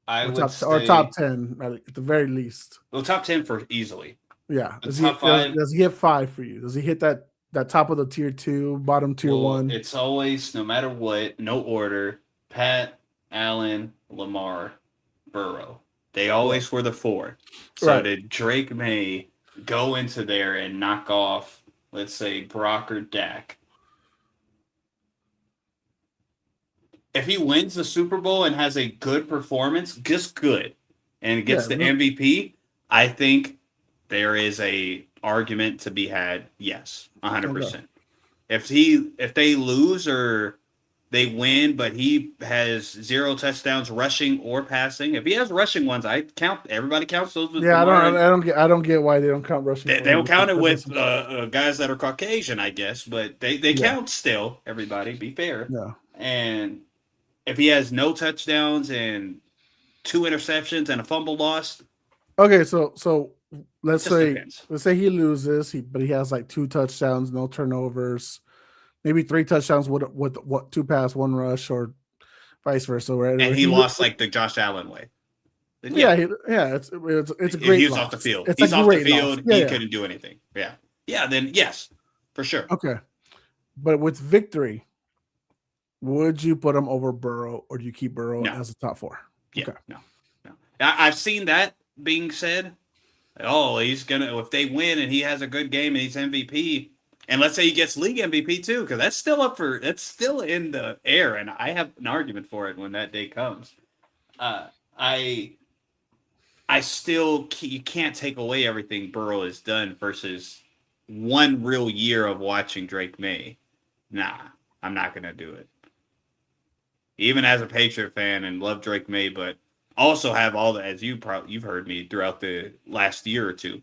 I or would or say top 10 at the very least. well, top 10 for easily. Yeah. The top five. Does he hit 5 for you? Does he hit that top of the tier 2, bottom tier Well, 1? it's always no matter what, no order. Pat, Allen, Lamar, Burrow. They always were the 4. So Right. did Drake May go into there and knock off, let's say, Brock or Dak? If he wins the Super Bowl and has a good performance, just good, and gets the MVP, I think there is a argument to be had. Yes, 100%. If they lose or they win, but he has 0 touchdowns rushing or passing, if he has rushing ones, everybody counts those with Lamar. I don't get why they don't count rushing. They don't count it with guys that are Caucasian, I guess, but they count still. Everybody, be fair. Yeah. And if he has no touchdowns and 2 interceptions and a fumble lost, okay, so let's say he loses, but he has like 2 touchdowns, no turnovers, maybe 3 touchdowns with what 2 pass, 1 rush, or vice versa. Right? And he lost like the Josh Allen way. Then it's a great. He's loss. off the field. It's He's a off great the field. Loss. Yeah, he couldn't do anything. Yeah. Then yes, for sure. Okay, but with victory, would you put him over Burrow, or do you keep Burrow as a top 4? Yeah, okay. No. I've seen that being said. Oh, he's gonna if they win and he has a good game and he's MVP, and let's say he gets league MVP too, because that's still in the air, and I have an argument for it when that day comes. I still you can't take away everything Burrow has done versus one real year of watching Drake May. Nah, I'm not gonna do it. Even as a Patriot fan and love Drake May, but also have all the, as you've heard me throughout the last year or two,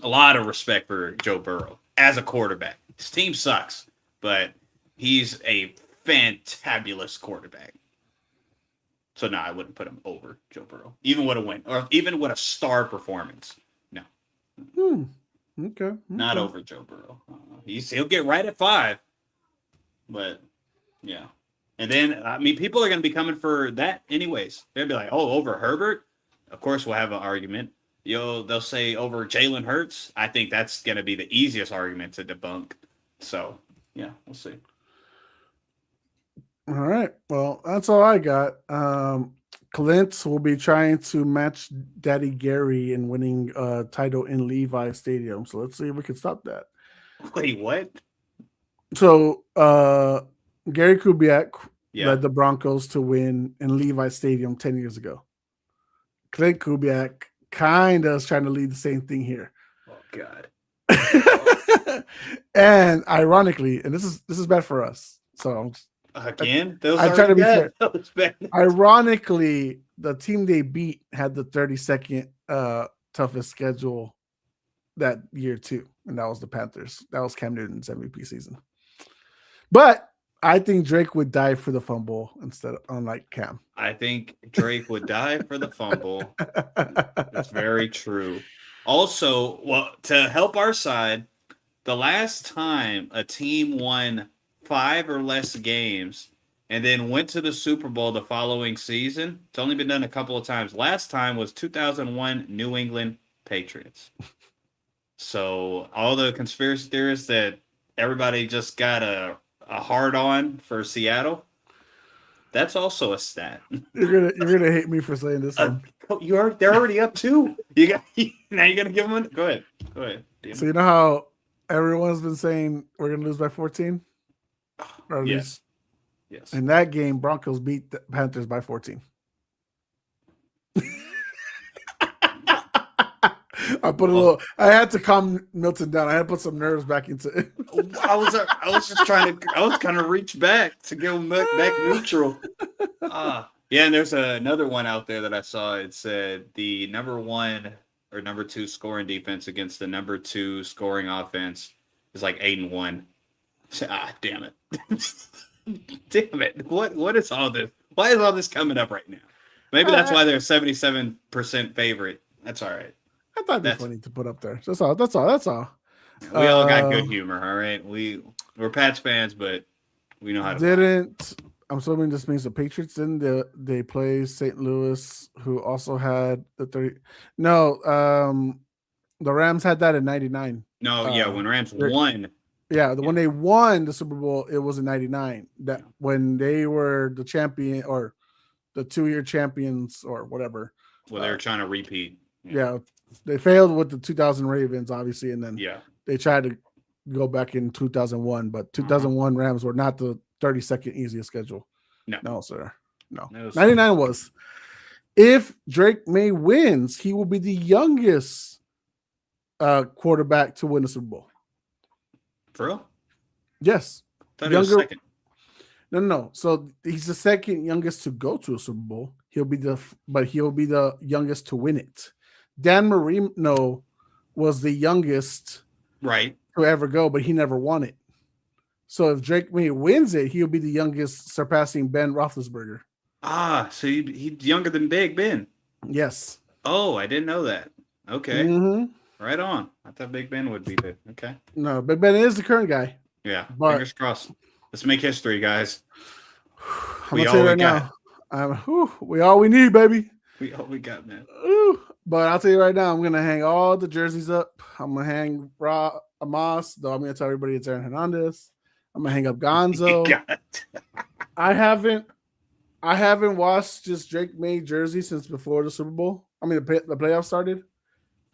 a lot of respect for Joe Burrow as a quarterback. His team sucks, but he's a fantabulous quarterback. So no, I wouldn't put him over Joe Burrow, even with a win or even with a star performance. No. Okay. Not over Joe Burrow. He'll get right at 5, but yeah. And then, I mean, people are going to be coming for that anyways. They'll be like, oh, over Herbert? Of course, we'll have an argument. They'll say over Jalen Hurts. I think that's going to be the easiest argument to debunk. So, yeah, we'll see. All right. Well, that's all I got. Clint will be trying to match Daddy Gary in winning a title in Levi Stadium. So let's see if we can stop that. Wait, what? So, Gary Kubiak led the Broncos to win in Levi Stadium 10 years ago. Clint Kubiak kind of is trying to lead the same thing here. Oh God! And ironically, and this is bad for us. So again, I'm trying to be fair. Ironically, the team they beat had the 32nd toughest schedule that year too, and that was the Panthers. That was Cam Newton's MVP season. But I think Drake would die for the fumble unlike Cam. I think Drake would die for the fumble. That's very true. Also, well, to help our side, the last time a team won 5 or less games and then went to the Super Bowl the following season, it's only been done a couple of times. Last time was 2001 New England Patriots. So all the conspiracy theorists that everybody just got a hard on for Seattle. That's also a stat. You're gonna hate me for saying this one. They're already up 2. Now you're gonna give them one. Go ahead. So you know how everyone's been saying we're gonna lose by 14? Yes. In that game, Broncos beat the Panthers by 14. I had to calm Milton down. I had to put some nerves back into it. I was kind of reach back to get him back neutral. Yeah, and there's another one out there that I saw. It said the number 1 or number 2 scoring defense against the number 2 scoring offense is like 8-1. Damn it. Damn it. What is all this? Why is all this coming up right now? Maybe that's why they're a 77% favorite. That's all right. I thought it'd be funny to put up there. That's all. We all got good humor, all right? We're Pats fans, but we know how to. I'm assuming this means the Patriots they play St. Louis, who also had the 30. No, the Rams had that in 99. No, yeah, when Rams they're- won. Yeah, when they won the Super Bowl, it was in 99. That when they were the champion or the 2-year champions or whatever. Well, they were trying to repeat. Yeah, they failed with the 2000 Ravens, obviously, and then they tried to go back in 2001, but 2001 Rams were not the 32nd easiest schedule. No, sir. No. 99 was. If Drake Maye wins, he will be the youngest quarterback to win the Super Bowl. For real? Yes. Younger. Second. No. So he's the second youngest to go to a Super Bowl. He'll be the youngest to win it. Dan Marino was the youngest to ever go, but he never won it. So if Drake Maye wins it, he'll be the youngest, surpassing Ben Roethlisberger. So he's younger than Big Ben. Yes. Oh, I didn't know that. Okay. Mm-hmm. Right on. I thought Big Ben would be good. Okay. No, Big Ben is the current guy. Yeah. Fingers crossed. Let's make history, guys. I'm gonna tell you right now. We all we need, baby. We all we got, man. But I'll tell you right now, I'm gonna hang all the jerseys up. I'm gonna hang Amos, though I'm gonna tell everybody it's Aaron Hernandez. I'm gonna hang up Gonzo. I haven't watched this Drake Maye jersey since before the Super Bowl. I mean the playoffs started.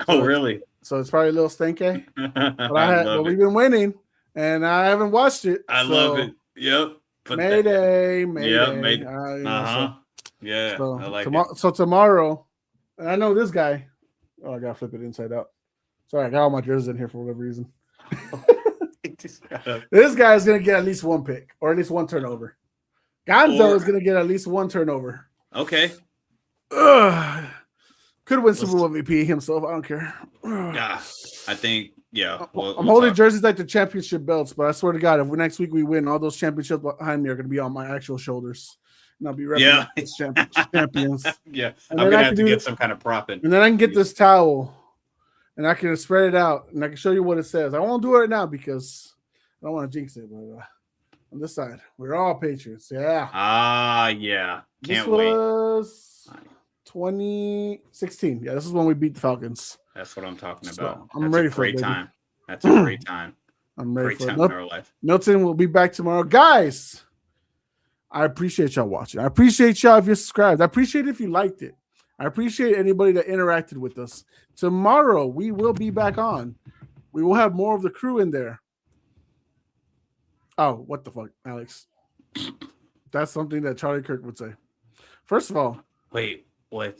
Oh, really? So it's probably a little stinky. But we've been winning, and I haven't watched it. I love it. Yep. Mayday. Yep. Mayday. Yeah. So I like it. So tomorrow, and I know this guy. Oh, I gotta flip it inside out. Sorry, I got all my jerseys in here for whatever reason. This guy is gonna get at least one pick or at least one turnover. Gonzo is gonna get at least one turnover. Okay. Could win Super Bowl MVP himself. I don't care. Yeah, I think. Yeah, I'm holding jerseys like the championship belts, but I swear to God, if next week we win, all those championships behind me are going to be on my actual shoulders, and I'll be repping champions. Yeah, I'm gonna have to get some kind of prop in, and then I can get this towel, and I can spread it out, and I can show you what it says. I won't do it right now because I don't want to jinx it, but on this side, we're all Patriots. Yeah. Yeah. This was 2016. Yeah, this is when we beat the Falcons. That's what I'm talking about. So I'm ready for it. Time. That's a great time. I'm ready for it. In our life. Milton will be back tomorrow. Guys, I appreciate y'all watching. I appreciate y'all if you subscribed. I appreciate if you liked it. I appreciate anybody that interacted with us. Tomorrow, we will be back on. We will have more of the crew in there. Oh, what the fuck, Alex? That's something that Charlie Kirk would say. First of all. Wait, what?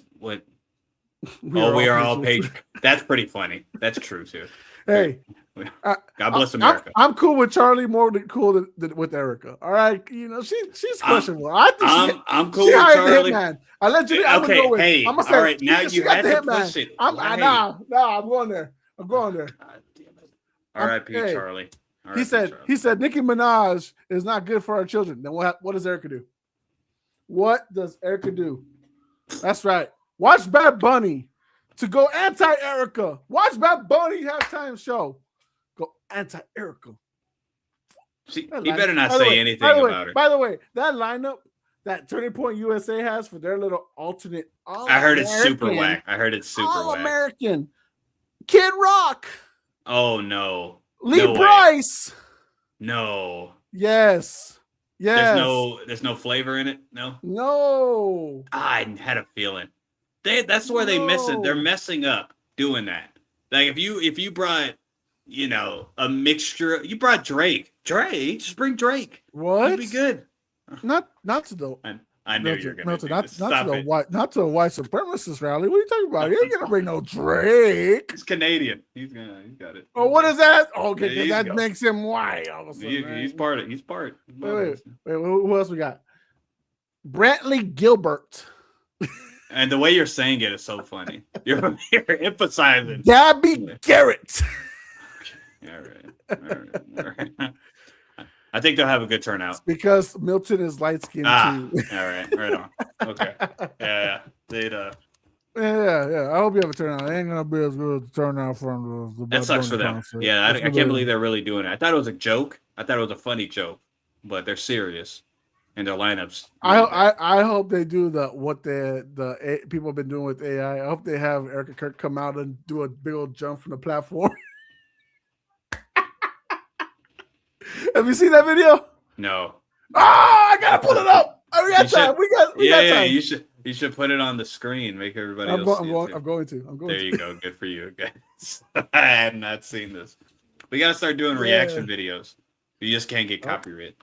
We are all Patriots. That's pretty funny. That's true, too. Hey. God bless America. I'm cool with Charlie more than cool than with Erica. All right, she's questionable. I'm cool with Charlie. I let you. Okay, hey, all right. Now you had to push it. I'm going there. I'm going there. R.I.P. Charlie. He said Nicki Minaj is not good for our children. Then what does Erica do? What does Erica do? That's right. Watch Bad Bunny to go anti-Erica. Watch Bad Bunny halftime show. Go anti-Erica. He better not say anything about her. By the way, that lineup that Turning Point USA has for their little alternate. I heard it's super whack. All-American. Kid Rock. Oh, no. Lee Price. No. Yes. There's no flavor in it. No. I had a feeling. That's where they miss it. They're messing up doing that. Like if you brought, a mixture. You brought Drake. Just bring Drake. What? It'd be good. Not to the. I knew you were going to do this. Not to a white supremacist rally. What are you talking about? You ain't gonna bring no Drake. He's Canadian. He's got it. Oh, what is that? Okay, that makes him white. All of a sudden, he's part. Wait, who else we got? Brantley Gilbert. And the way you're saying it is so funny. You're emphasizing. Gabby Garrett. All right. I think they'll have a good turnout. It's because Milton is light skinned too. All right on. Okay. Yeah. They'd Yeah. I hope you have a turnout. It ain't gonna be as good as the turnout from the That sucks for them. Concert. Yeah, I can't believe they're really doing it. I thought it was a joke. I thought it was a funny joke, but they're serious. and their lineups. I hope they do what the people have been doing with AI. I hope they have Erica Kirk come out and do a big old jump from the platform. Have you seen that video? No. I gotta pull it up. We got time. We got time. You should put it on the screen. Make everybody else see it. I'm going to. There you go. Good for you, guys. I have not seen this. We got to start doing reaction videos. You just can't get copyright.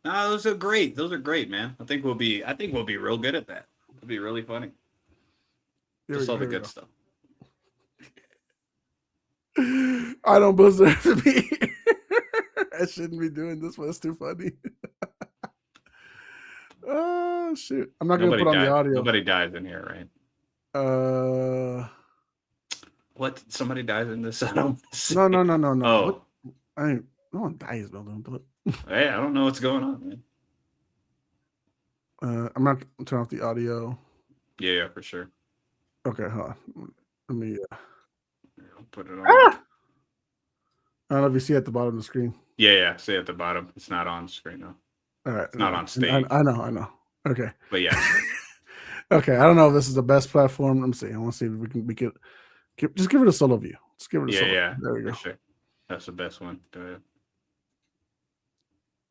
No, those are great. Those are great, man. I think we'll be real good at that. It'll be really funny. Just all the good stuff. I don't deserve to be here. I shouldn't be doing this, but it's too funny. Oh shoot! I'm not gonna put on the audio. Nobody dies in here, right? What? Somebody dies in this? No. Oh, no one dies, building. Hey, I don't know what's going on, man. I'm not gonna turn off the audio. Yeah, for sure. Okay, hold on. Let me. I'll put it on. I don't know if you see at the bottom of the screen. Yeah. See at the bottom. It's not on screen though. All right. It's not on stage. I know. Okay. But yeah. Okay. I don't know if this is the best platform. Let me see. I want to see if we can just give it a solo view. Just give it a solo. Yeah. There we go. For sure. That's the best one. Go ahead.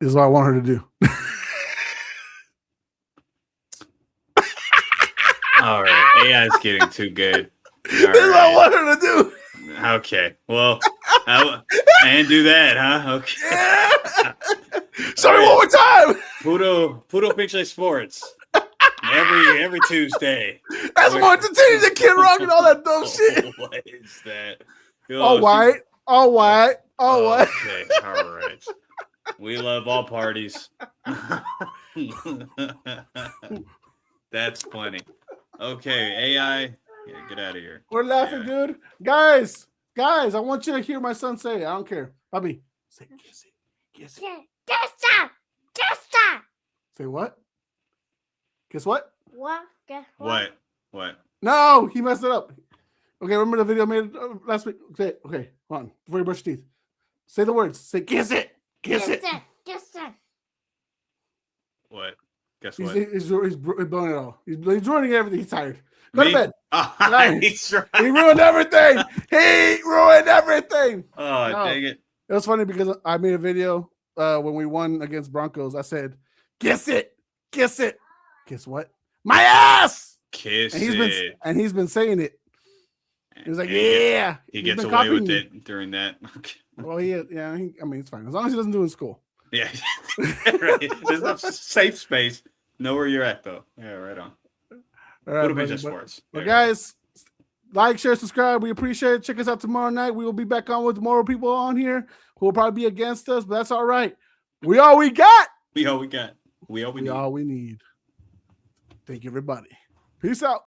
This is what I want her to do. All right. AI is getting too good. This is what I want her to do. Okay. Well, and do that, huh? Okay. Sorry, one more time. Puro Pinche Sports. Every Tuesday. That's more entertaining than Kid Rock and all that dumb shit. What is that? All white. Okay. All right. We love all parties. That's funny. Okay, AI. Yeah, get out of here. We're laughing, dude. Guys, I want you to hear my son say it. I don't care. Bobby, say kiss it. Kiss it. Say what? Guess what? What? No, he messed it up. Okay, remember the video I made last week? Okay, hold on. Before you brush your teeth. Say the words. Say kiss it. Kiss it. What? Guess what? He's blowing it all. He's ruining everything. He's tired. Go to bed. He's right. He ruined everything. Oh, dang it. It was funny because I made a video when we won against Broncos. I said, kiss it. Kiss it. Kiss what? My ass. Kiss it. He's been saying it. He was like, yeah. He gets away with it during that. Well, it's fine. As long as he doesn't do it in school. Yeah. Right. There's no safe space. Know where you're at, though. Yeah, right on. All right, Puro Pinche Sports. But guys, like, share, subscribe. We appreciate it. Check us out tomorrow night. We will be back on with more people on here who will probably be against us, but that's all right. We all we got. We all we got. We all we need. Thank you, everybody. Peace out.